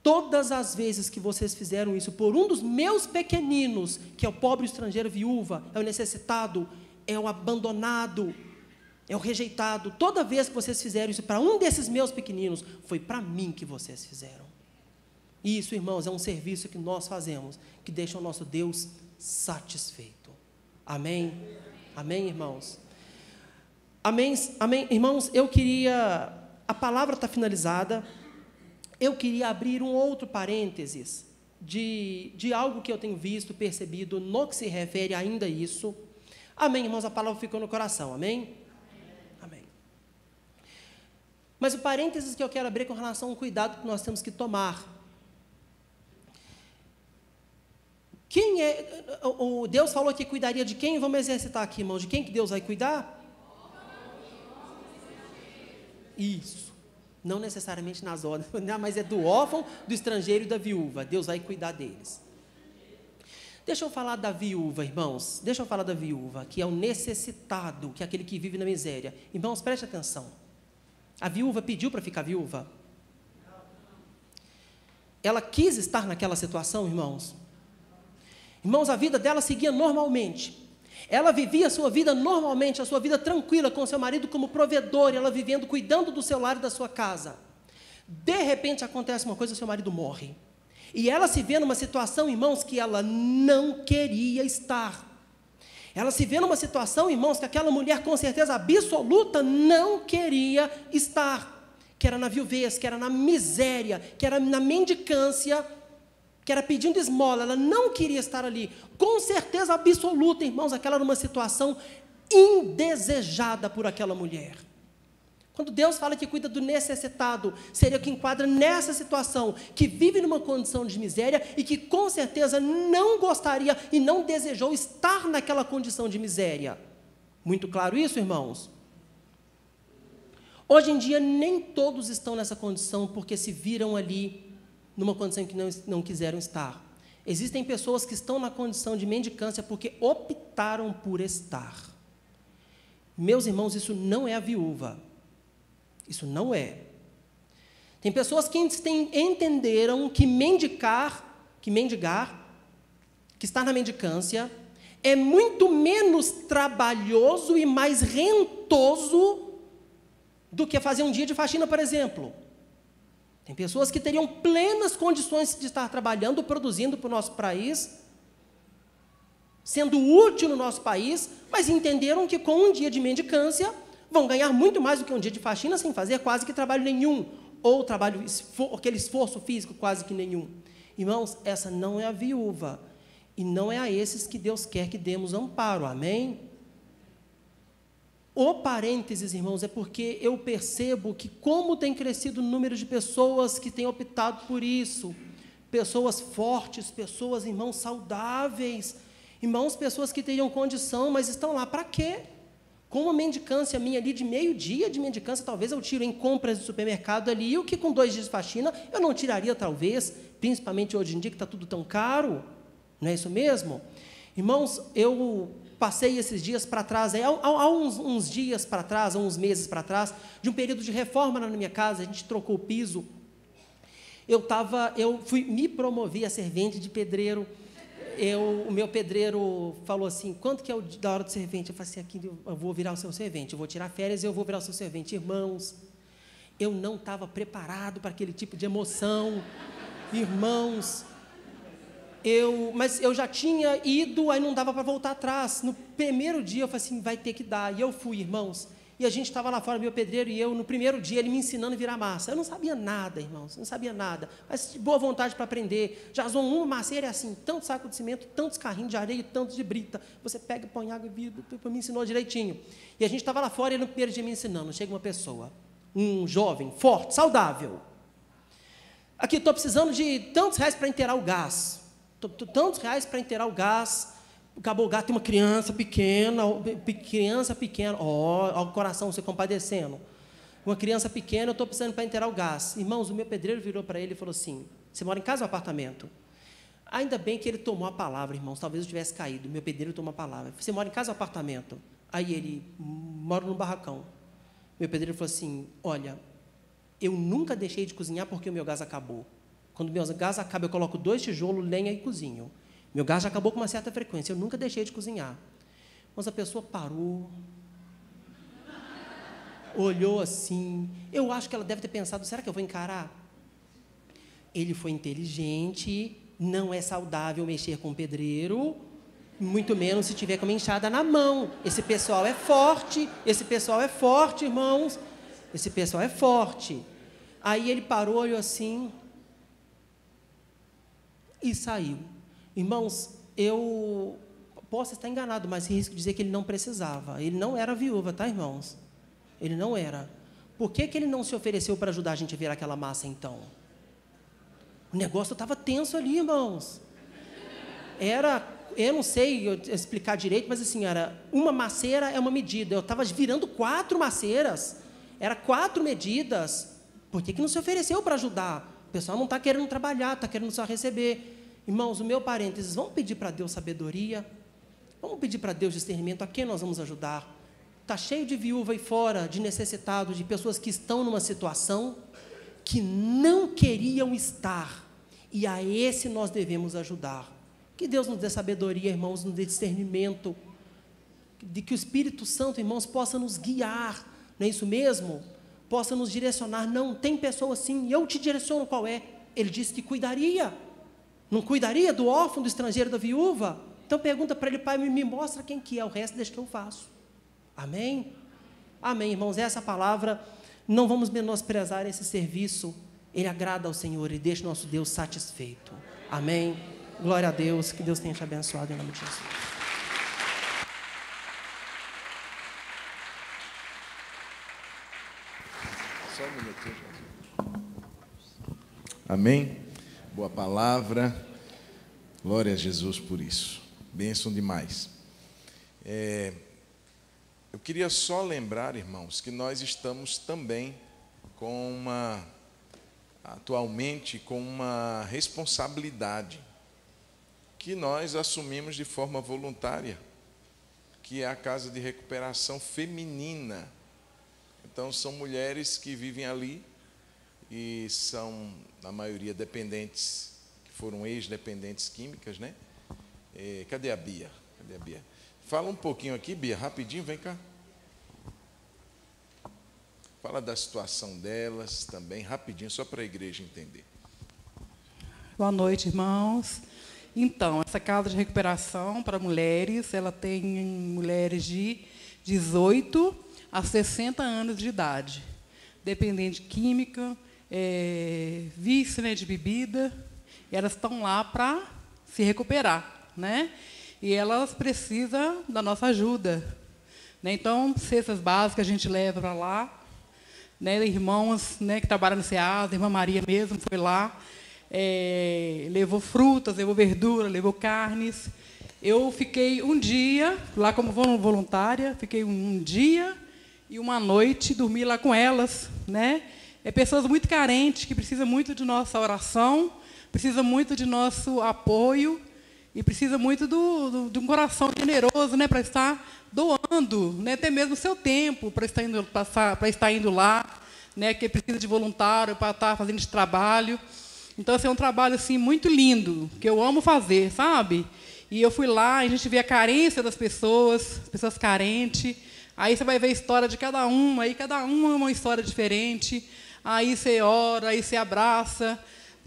Todas as vezes que vocês fizeram isso por um dos meus pequeninos, que é o pobre, o estrangeiro, a viúva, é o necessitado, é o abandonado, é o rejeitado, toda vez que vocês fizeram isso para um desses meus pequeninos, foi para mim que vocês fizeram. Isso, irmãos, é um serviço que nós fazemos, que deixa o nosso Deus satisfeito. Amém? Amém, irmãos? Amém, amém. Irmãos, a palavra está finalizada. Eu queria abrir um outro parênteses de algo que eu tenho visto, percebido, no que se refere ainda a isso. Amém, irmãos? A palavra ficou no coração, amém? Amém. Mas o parênteses que eu quero abrir é com relação ao cuidado que nós temos que tomar. Quem é, o Deus falou que cuidaria de quem? Vamos exercitar aqui, irmãos, de quem que Deus vai cuidar? Isso. Não necessariamente nas ordens, mas é do órfão, do estrangeiro e da viúva. Deus vai cuidar deles. Deixa eu falar da viúva, irmãos. Deixa eu falar da viúva, que é o necessitado, que é aquele que vive na miséria. Irmãos, preste atenção. A viúva pediu para ficar viúva? Ela quis estar naquela situação, irmãos? Irmãos, a vida dela seguia normalmente. Ela vivia a sua vida normalmente, a sua vida tranquila, com seu marido como provedor, ela vivendo, cuidando do seu lar e da sua casa. De repente acontece uma coisa, seu marido morre. E ela se vê numa situação, irmãos, que ela não queria estar. Ela se vê numa situação, irmãos, que aquela mulher com certeza absoluta não queria estar. Que era na viuvez, que era na miséria, que era na mendicância, que era pedindo esmola, ela não queria estar ali, com certeza absoluta, irmãos, aquela era uma situação indesejada por aquela mulher. Quando Deus fala que cuida do necessitado, seria o que enquadra nessa situação, que vive numa condição de miséria e que com certeza não gostaria e não desejou estar naquela condição de miséria. Muito claro isso, irmãos? Hoje em dia, nem todos estão nessa condição porque se viram ali numa condição em que não quiseram estar. Existem pessoas que estão na condição de mendicância porque optaram por estar. Meus irmãos, isso não é a viúva. Isso não é. Tem pessoas que entenderam que mendigar, que estar na mendicância, é muito menos trabalhoso e mais rentoso do que fazer um dia de faxina, por exemplo. Tem pessoas que teriam plenas condições de estar trabalhando, produzindo para o nosso país, sendo útil no nosso país, mas entenderam que com um dia de mendicância vão ganhar muito mais do que um dia de faxina sem fazer quase que trabalho nenhum, ou aquele esforço físico quase que nenhum. Irmãos, essa não é a viúva, e não é a esses que Deus quer que demos amparo, amém? O parênteses, irmãos, é porque eu percebo que como tem crescido o número de pessoas que têm optado por isso, pessoas fortes, pessoas, irmãos, saudáveis, irmãos, pessoas que teriam condição, mas estão lá para quê? Com uma mendicância minha ali de meio-dia de mendicância, talvez eu tiro em compras de supermercado ali, o que com 2 dias de faxina eu não tiraria talvez, principalmente hoje em dia que está tudo tão caro, não é isso mesmo? Irmãos, passei esses dias para trás, há uns dias para trás, há uns meses para trás, de um período de reforma na minha casa, a gente trocou o piso. Eu me promovi a servente de pedreiro. O meu pedreiro falou assim, quanto que é da hora do servente? Eu falei assim, aqui eu vou virar o seu servente, eu vou tirar férias e eu vou virar o seu servente. Irmãos, eu não estava preparado para aquele tipo de emoção. Irmãos, mas eu já tinha ido, aí não dava para voltar atrás. No primeiro dia eu falei assim, vai ter que dar. E eu fui, irmãos. E a gente estava lá fora, meu pedreiro e eu, no primeiro dia, ele me ensinando a virar massa. Eu não sabia nada, irmãos, não sabia nada. Mas de boa vontade para aprender. Já usou uma macieira é assim, tanto saco de cimento, tantos carrinhos de areia, tantos de brita. Você pega, põe água e vira, me ensinou direitinho. E a gente estava lá fora, e no primeiro dia me ensinando. Chega uma pessoa, um jovem, forte, saudável. Aqui, estou precisando de tantos reais para inteirar o gás. Tantos reais para inteirar o gás. Acabou o gato, tem uma criança pequena, ó, o coração se compadecendo. Uma criança pequena, eu estou precisando para inteirar o gás. Irmãos, o meu pedreiro virou para ele e falou assim, você mora em casa ou apartamento? Ainda bem que ele tomou a palavra, irmãos, talvez eu tivesse caído. Meu pedreiro tomou a palavra. Você mora em casa ou apartamento? Aí ele, mora num barracão. Meu pedreiro falou assim, olha, eu nunca deixei de cozinhar porque o meu gás acabou. Quando o meu gás acaba, eu coloco 2 tijolos, lenha e cozinho. Meu gás já acabou com uma certa frequência, eu nunca deixei de cozinhar. Mas a pessoa parou, olhou assim, eu acho que ela deve ter pensado, será que eu vou encarar? Ele foi inteligente, não é saudável mexer com pedreiro, muito menos se tiver com uma enxada na mão. Esse pessoal é forte, irmãos, esse pessoal é forte. Aí ele parou, olhou assim e saiu. Irmãos, eu posso estar enganado, mas risco dizer que ele não precisava. Ele não era viúva, tá, irmãos? Ele não era. Por que ele não se ofereceu para ajudar a gente a virar aquela massa, então? O negócio estava tenso ali, irmãos. Eu não sei explicar direito, mas assim, uma maceira é uma medida. Eu estava virando 4 maceiras. Era 4 medidas. Por que não se ofereceu para ajudar? O pessoal não está querendo trabalhar, está querendo só receber. Irmãos, o meu parênteses, vamos pedir para Deus sabedoria? Vamos pedir para Deus discernimento a quem nós vamos ajudar? Está cheio de viúva aí fora, de necessitados, de pessoas que estão numa situação que não queriam estar. E a esse nós devemos ajudar. Que Deus nos dê sabedoria, irmãos, nos dê discernimento. De que o Espírito Santo, irmãos, possa nos guiar. Não é isso mesmo? Possa nos direcionar. Não, tem pessoa assim, eu te direciono qual é. Ele disse que cuidaria. Não cuidaria do órfão, do estrangeiro, da viúva? Então pergunta para ele, pai, me mostra quem que é, o resto deixa que eu faço. Amém? Amém, irmãos, essa palavra, não vamos menosprezar esse serviço, ele agrada ao Senhor e deixa o nosso Deus satisfeito. Amém? Glória a Deus, que Deus tenha te abençoado em nome de Jesus. Só um minutinho. Amém? Boa palavra, glória a Jesus por isso, bênção demais. Eu queria só lembrar, irmãos, que nós estamos também atualmente com uma responsabilidade que nós assumimos de forma voluntária, que é a Casa de Recuperação Feminina. Então, são mulheres que vivem ali e são, na maioria, dependentes, que foram ex-dependentes químicas, né? Cadê a Bia? Fala um pouquinho aqui, Bia, rapidinho, vem cá. Fala da situação delas também, rapidinho, só para a igreja entender. Boa noite, irmãos. Então, essa casa de recuperação para mulheres, ela tem mulheres de 18 a 60 anos de idade, dependente química, vício, né, de bebida, e elas estão lá para se recuperar, né? E elas precisam da nossa ajuda, né? Então, cestas básicas a gente leva para lá, né? Irmãos, né, que trabalham no SEASA, a irmã Maria mesmo foi lá, levou frutas, levou verdura, levou carnes. Eu fiquei um dia, lá como voluntária, fiquei um dia e uma noite, dormi lá com elas, né? Pessoas muito carentes, que precisam muito de nossa oração, precisam muito de nosso apoio. e precisa muito de um coração generoso, né, para estar doando, né, até mesmo o seu tempo para estar indo lá, né, que precisa de voluntário para estar fazendo esse trabalho. Então, esse é um trabalho assim muito lindo, que eu amo fazer, sabe? E eu fui lá, e a gente vê a carência das pessoas, as pessoas carentes. Aí você vai ver a história de cada uma, aí cada uma é uma história diferente. Aí você ora, aí você abraça.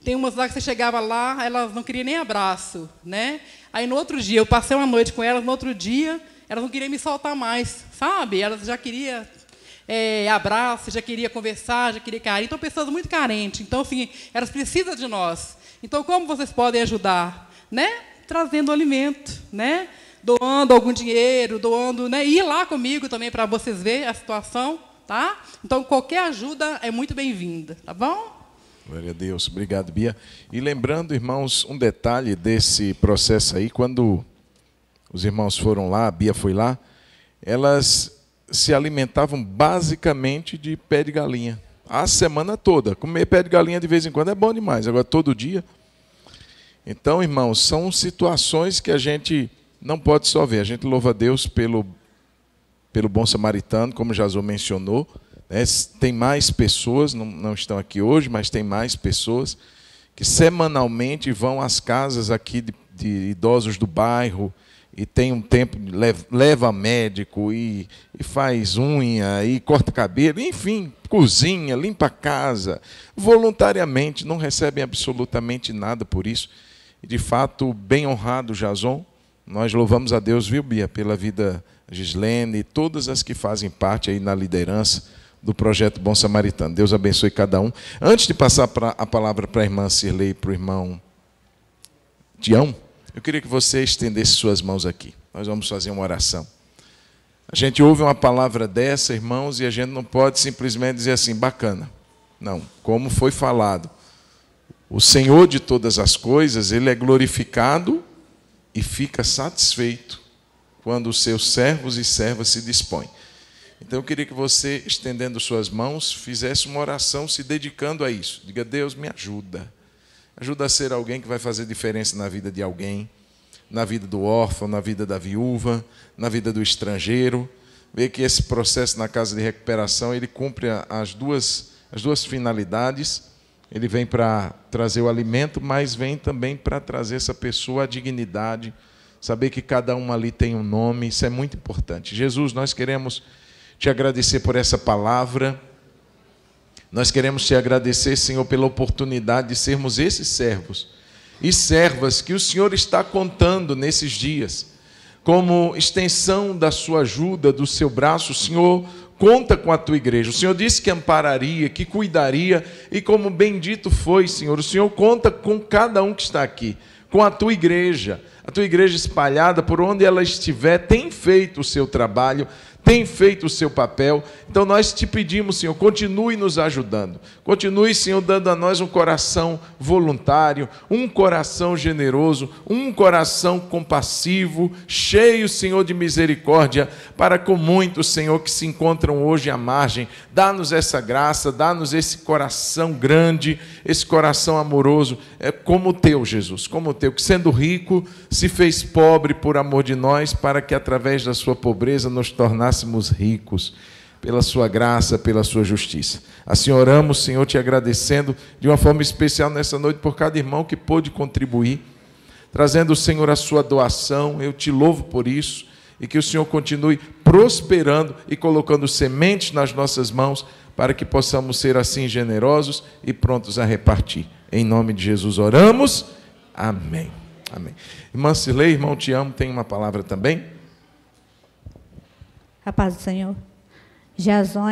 Tem umas lá que você chegava lá, elas não queriam nem abraço, né? Aí no outro dia, eu passei uma noite com elas, no outro dia, elas não queriam me soltar mais, sabe? Elas já queriam abraço, já queriam conversar, já queriam carinho. Então, pessoas muito carentes. Então, assim, elas precisam de nós. Então, como vocês podem ajudar? Né? Trazendo alimento, né? Doando algum dinheiro, doando, né? Ir lá comigo também para vocês verem a situação, tá? Então, qualquer ajuda é muito bem-vinda, tá bom? Glória a Deus. Obrigado, Bia. E lembrando, irmãos, um detalhe desse processo aí, quando os irmãos foram lá, a Bia foi lá, elas se alimentavam basicamente de pé de galinha. A semana toda. Comer pé de galinha de vez em quando é bom demais, agora todo dia. Então, irmãos, são situações que a gente não pode só ver. A gente louva a Deus pelo bom samaritano, como Jasô mencionou. Né? Tem mais pessoas, não estão aqui hoje, mas tem mais pessoas que semanalmente vão às casas aqui de idosos do bairro e tem um tempo, leva médico e faz unha e corta cabelo, enfim, cozinha, limpa a casa, voluntariamente, não recebem absolutamente nada por isso. E, de fato, bem honrado, Jason, nós louvamos a Deus, viu, Bia, pela vida Gislene e todas as que fazem parte aí na liderança do Projeto Bom Samaritano. Deus abençoe cada um. Antes de passar a palavra para a irmã Cirlei e para o irmão Tião, eu queria que você estendesse suas mãos aqui. Nós vamos fazer uma oração. A gente ouve uma palavra dessa, irmãos, e a gente não pode simplesmente dizer assim, bacana. Não, como foi falado. O Senhor de todas as coisas, Ele é glorificado e fica satisfeito quando os seus servos e servas se dispõem. Então eu queria que você, estendendo suas mãos, fizesse uma oração se dedicando a isso. Diga, Deus, me ajuda. Ajuda a ser alguém que vai fazer diferença na vida de alguém, na vida do órfão, na vida da viúva, na vida do estrangeiro. Vê que esse processo na casa de recuperação, ele cumpre as duas finalidades. Ele vem para trazer o alimento, mas vem também para trazer essa pessoa a dignidade, saber que cada um ali tem um nome, isso é muito importante. Jesus, nós queremos te agradecer por essa palavra, nós queremos te agradecer, Senhor, pela oportunidade de sermos esses servos e servas que o Senhor está contando nesses dias, como extensão da sua ajuda, do seu braço. O Senhor conta com a tua igreja. O Senhor disse que ampararia, que cuidaria, e como bendito foi, Senhor, o Senhor conta com cada um que está aqui, com a tua igreja espalhada por onde ela estiver, tem feito o seu trabalho, tem feito o seu papel. Então nós te pedimos, Senhor, continue nos ajudando. Continue, Senhor, dando a nós um coração voluntário, um coração generoso, um coração compassivo, cheio, Senhor, de misericórdia, para com muitos, Senhor, que se encontram hoje à margem. Dá-nos essa graça, dá-nos esse coração grande, esse coração amoroso, como o teu, Jesus, como o teu, que sendo rico, se fez pobre por amor de nós, para que através da sua pobreza nos tornássemos ricos, pela sua graça, pela sua justiça. Assim oramos, Senhor, te agradecendo de uma forma especial nessa noite por cada irmão que pôde contribuir, trazendo, Senhor, a sua doação. Eu te louvo por isso, e que o Senhor continue prosperando e colocando sementes nas nossas mãos, para que possamos ser assim generosos e prontos a repartir. Em nome de Jesus oramos. Amém. Amém. Irmã Cirlei, irmão, te amo, tem uma palavra também? A paz do Senhor. Jason,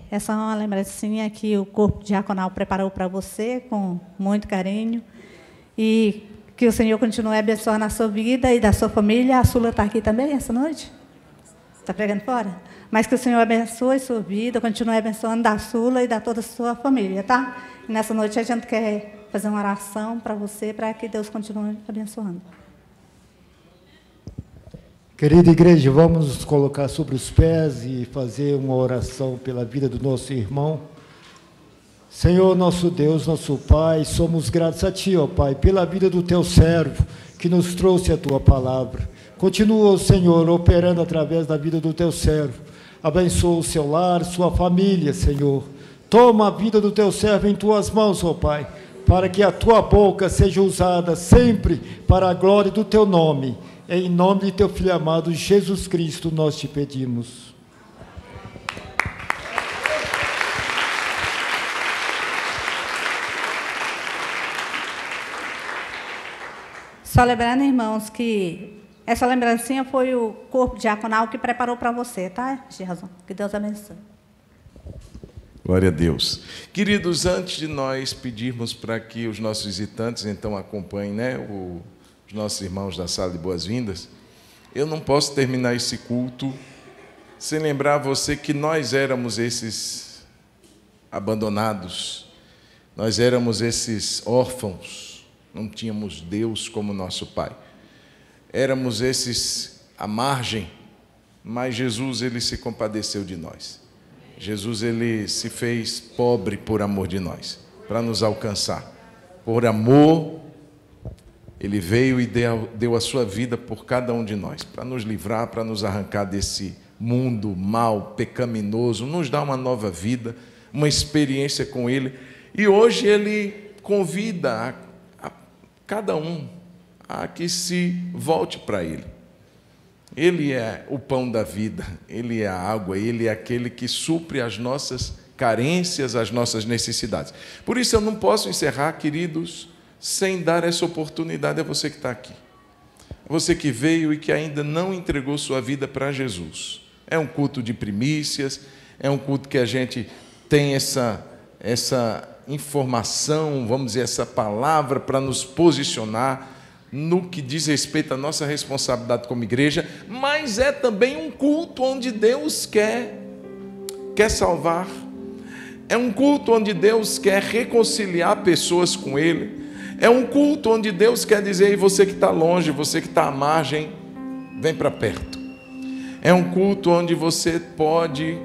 essa é uma lembrancinha que o corpo diaconal preparou para você com muito carinho, e que o Senhor continue abençoando a sua vida e da sua família. A Sula está aqui também essa noite? Está pregando fora? Mas que o Senhor abençoe a sua vida, continue abençoando da Sula e da toda a sua família, tá? E nessa noite a gente quer fazer uma oração para você, para que Deus continue abençoando. Querida igreja, vamos nos colocar sobre os pés e fazer uma oração pela vida do nosso irmão. Senhor, nosso Deus, nosso Pai, somos gratos a Ti, ó Pai, pela vida do Teu servo, que nos trouxe a tua palavra. Continua, Senhor, operando através da vida do teu servo. Abençoa o seu lar, sua família, Senhor. Toma a vida do teu servo em tuas mãos, ó Pai, para que a tua boca seja usada sempre para a glória do teu nome. Em nome de teu Filho amado, Jesus Cristo, nós te pedimos. Só lembrando, irmãos, que essa lembrancinha foi o corpo diaconal que preparou para você, tá, Gerson? Que Deus abençoe. Glória a Deus. Queridos, antes de nós pedirmos para que os nossos visitantes, então, acompanhem, né, os nossos irmãos da sala de boas-vindas, eu não posso terminar esse culto sem lembrar a você que nós éramos esses abandonados, nós éramos esses órfãos, não tínhamos Deus como nosso Pai. Éramos esses à margem, mas Jesus, ele se compadeceu de nós. Jesus, ele se fez pobre por amor de nós, para nos alcançar. Por amor, ele veio e deu a sua vida por cada um de nós, para nos livrar, para nos arrancar desse mundo mal, pecaminoso, nos dar uma nova vida, uma experiência com ele. E hoje ele convida a cada um a que se volte para ele. Ele é o pão da vida, ele é a água, ele é aquele que supre as nossas carências, as nossas necessidades. Por isso eu não posso encerrar, queridos, sem dar essa oportunidade a você que está aqui. A você que veio e que ainda não entregou sua vida para Jesus. É um culto de primícias, é um culto que a gente tem essa informação, vamos dizer, essa palavra para nos posicionar no que diz respeito à nossa responsabilidade como igreja, mas é também um culto onde Deus quer salvar, é um culto onde Deus quer reconciliar pessoas com Ele, é um culto onde Deus quer dizer, e você que está longe, você que está à margem, vem para perto. É um culto onde você pode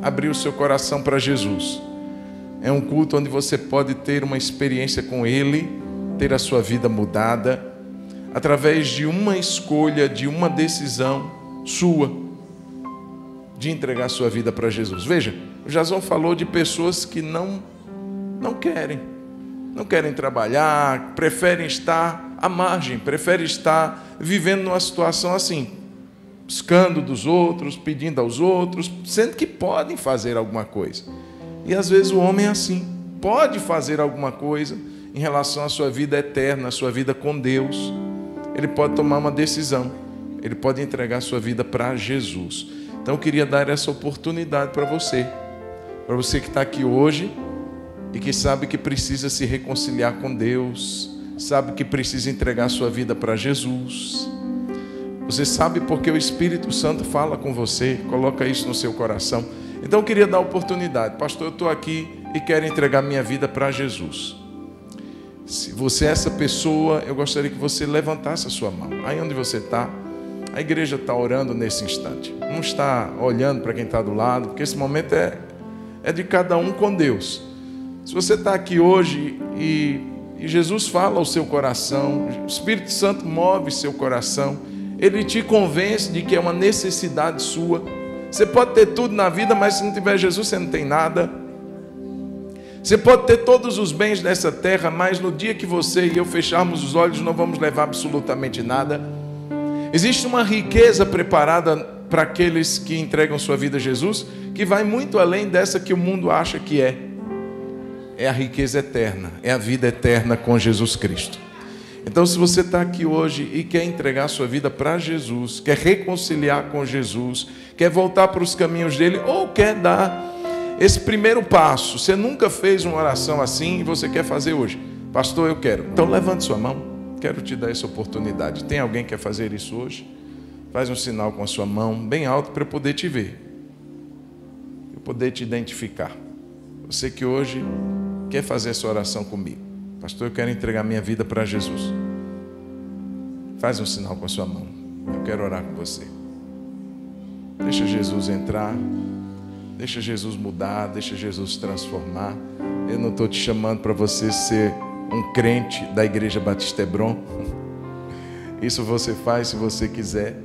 abrir o seu coração para Jesus. É um culto onde você pode ter uma experiência com Ele, ter a sua vida mudada, através de uma escolha, de uma decisão sua, de entregar a sua vida para Jesus. Veja, o Jason falou de pessoas que não querem trabalhar, preferem estar à margem, preferem estar vivendo numa situação assim, buscando dos outros, pedindo aos outros, sendo que podem fazer alguma coisa. E às vezes o homem é assim, pode fazer alguma coisa em relação à sua vida eterna, à sua vida com Deus. Ele pode tomar uma decisão, ele pode entregar a sua vida para Jesus. Então eu queria dar essa oportunidade para você que está aqui hoje e que sabe que precisa se reconciliar com Deus, sabe que precisa entregar a sua vida para Jesus. Você sabe porque o Espírito Santo fala com você, coloca isso no seu coração. Então eu queria dar a oportunidade. Pastor, eu estou aqui e quero entregar minha vida para Jesus. Se você é essa pessoa, eu gostaria que você levantasse a sua mão. Aí onde você está, a igreja está orando nesse instante. Não está olhando para quem está do lado, porque esse momento é de cada um com Deus. Se você está aqui hoje e Jesus fala ao seu coração, o Espírito Santo move seu coração, ele te convence de que é uma necessidade sua. Você pode ter tudo na vida, mas se não tiver Jesus, você não tem nada. Você pode ter todos os bens dessa terra, mas no dia que você e eu fecharmos os olhos, não vamos levar absolutamente nada. Existe uma riqueza preparada para aqueles que entregam sua vida a Jesus, que vai muito além dessa que o mundo acha que é. É a riqueza eterna, é a vida eterna com Jesus Cristo. Então, se você está aqui hoje e quer entregar sua vida para Jesus, quer reconciliar com Jesus, quer voltar para os caminhos dele, ou quer dar esse primeiro passo, você nunca fez uma oração assim e você quer fazer hoje. Pastor, eu quero. Então, levante sua mão, quero te dar essa oportunidade. Tem alguém que quer fazer isso hoje? Faz um sinal com a sua mão, bem alto, para eu poder te ver, eu poder te identificar. Você que hoje quer fazer essa oração comigo. Pastor, eu quero entregar minha vida para Jesus. Faz um sinal com a sua mão. Eu quero orar com você. Deixa Jesus entrar. Deixa Jesus mudar. Deixa Jesus transformar. Eu não estou te chamando para você ser um crente da Igreja Batista Hebron. Isso você faz se você quiser.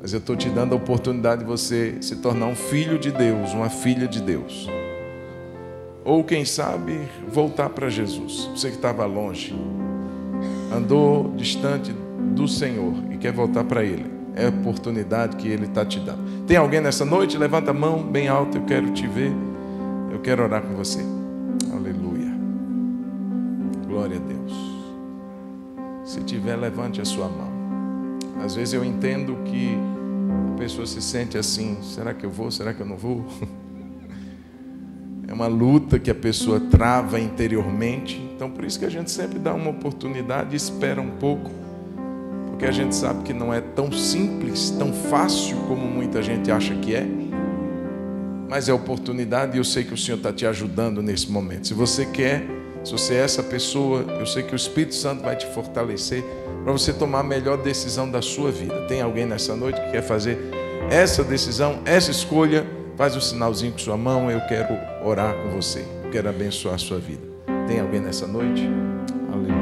Mas eu estou te dando a oportunidade de você se tornar um filho de Deus, uma filha de Deus. Ou quem sabe, voltar para Jesus. Você que estava longe, andou distante do Senhor e quer voltar para Ele. É a oportunidade que Ele está te dando. Tem alguém nessa noite? Levanta a mão bem alta, eu quero te ver. Eu quero orar com você. Aleluia. Glória a Deus. Se tiver, levante a sua mão. Às vezes eu entendo que a pessoa se sente assim, será que eu vou, será que eu não vou? É uma luta que a pessoa trava interiormente. Então por isso que a gente sempre dá uma oportunidade e espera um pouco, porque a gente sabe que não é tão simples, tão fácil como muita gente acha que é. Mas é oportunidade e eu sei que o Senhor está te ajudando nesse momento. Se você quer, se você é essa pessoa, eu sei que o Espírito Santo vai te fortalecer para você tomar a melhor decisão da sua vida. Tem alguém nessa noite que quer fazer essa decisão, essa escolha? Faz um sinalzinho com sua mão, eu quero orar com você, eu quero abençoar a sua vida. Tem alguém nessa noite? Aleluia,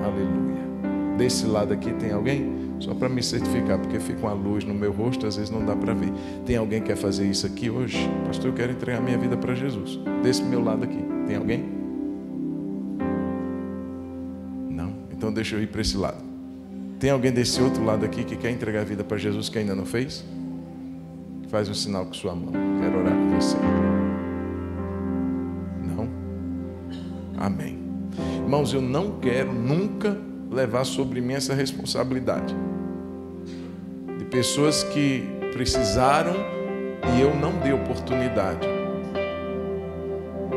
aleluia. Desse lado aqui tem alguém? Só para me certificar, porque fica uma luz no meu rosto, às vezes não dá para ver. Tem alguém que quer fazer isso aqui hoje? Pastor, eu quero entregar minha vida para Jesus. Desse meu lado aqui, tem alguém? Não? Então deixa eu ir para esse lado. Tem alguém desse outro lado aqui que quer entregar a vida para Jesus que ainda não fez? Faz um sinal com sua mão. Quero orar com você. Não? Amém. Irmãos, eu não quero nunca levar sobre mim essa responsabilidade de pessoas que precisaram e eu não dei oportunidade.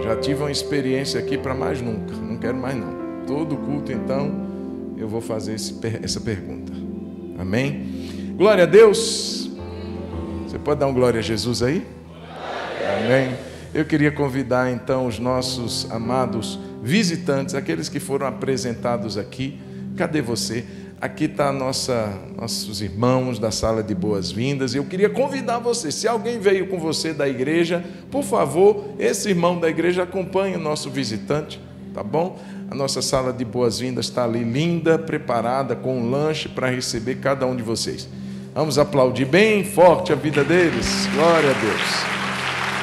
Já tive uma experiência aqui para mais nunca. Não quero mais não. Todo culto, então, eu vou fazer essa pergunta. Amém? Glória a Deus. Você pode dar um glória a Jesus aí? Amém. Eu queria convidar então os nossos amados visitantes, aqueles que foram apresentados aqui. Cadê você? Aqui está nossos irmãos da sala de boas-vindas. Eu queria convidar você, se alguém veio com você da igreja, por favor, esse irmão da igreja acompanhe o nosso visitante, tá bom? A nossa sala de boas-vindas está ali linda, preparada com um lanche para receber cada um de vocês. Vamos aplaudir bem forte a vida deles. Glória a Deus.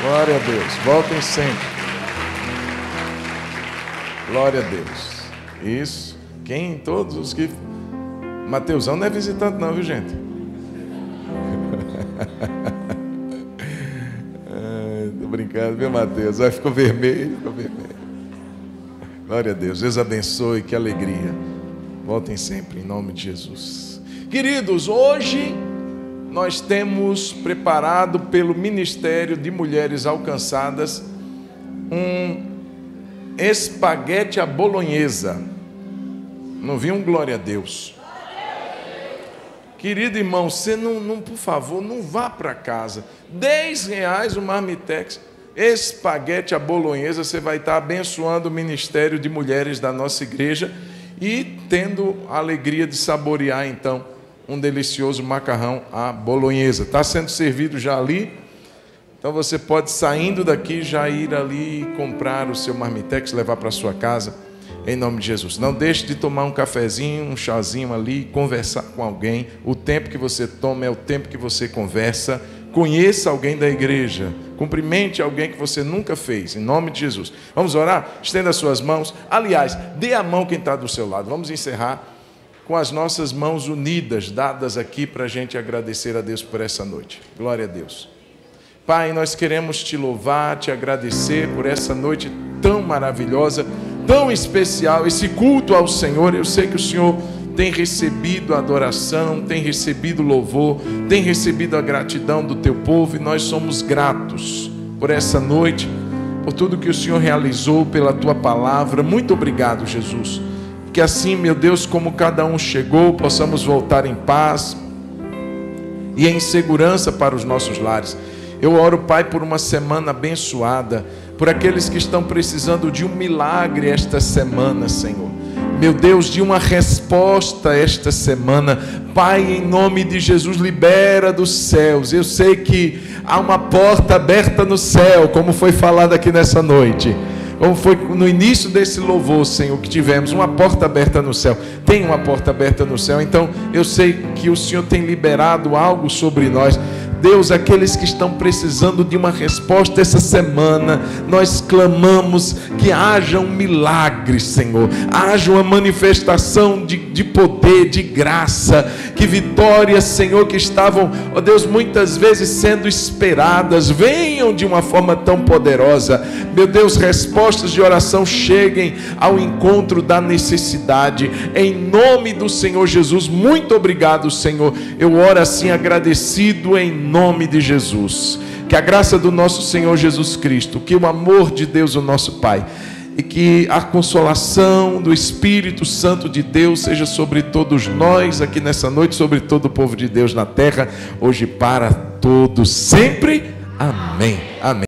Glória a Deus. Voltem sempre. Glória a Deus. Isso. Quem? Todos os que... Mateusão não é visitante não, viu, gente? Estou brincando, viu, Mateus? Vai, ficou vermelho, ficou vermelho. Glória a Deus. Deus abençoe, que alegria. Voltem sempre, em nome de Jesus. Queridos, hoje nós temos preparado pelo Ministério de Mulheres Alcançadas um espaguete à bolonhesa. Não vi um glória a Deus? Querido irmão, você não, por favor, não vá para casa. R$10 o marmitex, espaguete à bolonhesa, você vai estar abençoando o Ministério de Mulheres da nossa igreja e tendo a alegria de saborear então um delicioso macarrão à bolonhesa. Está sendo servido já ali. Então você pode, saindo daqui, já ir ali e comprar o seu marmitex, levar para sua casa, em nome de Jesus. Não deixe de tomar um cafezinho, um chazinho ali, conversar com alguém. O tempo que você toma é o tempo que você conversa. Conheça alguém da igreja. Cumprimente alguém que você nunca fez, em nome de Jesus. Vamos orar? Estenda as suas mãos. Aliás, dê a mão quem está do seu lado. Vamos encerrar com as nossas mãos unidas, dadas aqui para a gente agradecer a Deus por essa noite. Glória a Deus. Pai, nós queremos te louvar, te agradecer por essa noite tão maravilhosa, tão especial, esse culto ao Senhor. Eu sei que o Senhor tem recebido a adoração, tem recebido o louvor, tem recebido a gratidão do teu povo, e nós somos gratos por essa noite, por tudo que o Senhor realizou, pela tua palavra. Muito obrigado, Jesus. Que assim, meu Deus, como cada um chegou, possamos voltar em paz e em segurança para os nossos lares. Eu oro, Pai, por uma semana abençoada, por aqueles que estão precisando de um milagre esta semana, Senhor. Meu Deus, de uma resposta esta semana. Pai, em nome de Jesus, libera dos céus. Eu sei que há uma porta aberta no céu, como foi falado aqui nessa noite. Como foi no início desse louvor, Senhor, que tivemos uma porta aberta no céu. Tem uma porta aberta no céu. Então eu sei que o Senhor tem liberado algo sobre nós. Deus, aqueles que estão precisando de uma resposta essa semana, nós clamamos que haja um milagre, Senhor, haja uma manifestação de poder, de graça, que vitórias, Senhor, que estavam, ó Deus, muitas vezes sendo esperadas, venham de uma forma tão poderosa. Meu Deus, respostas de oração cheguem ao encontro da necessidade, em nome do Senhor Jesus. Muito obrigado, Senhor. Eu oro assim agradecido em nome de Jesus. Que a graça do nosso Senhor Jesus Cristo, que o amor de Deus, o nosso Pai, e que a consolação do Espírito Santo de Deus seja sobre todos nós aqui nessa noite, sobre todo o povo de Deus na terra, hoje para todos sempre. Amém. Amém.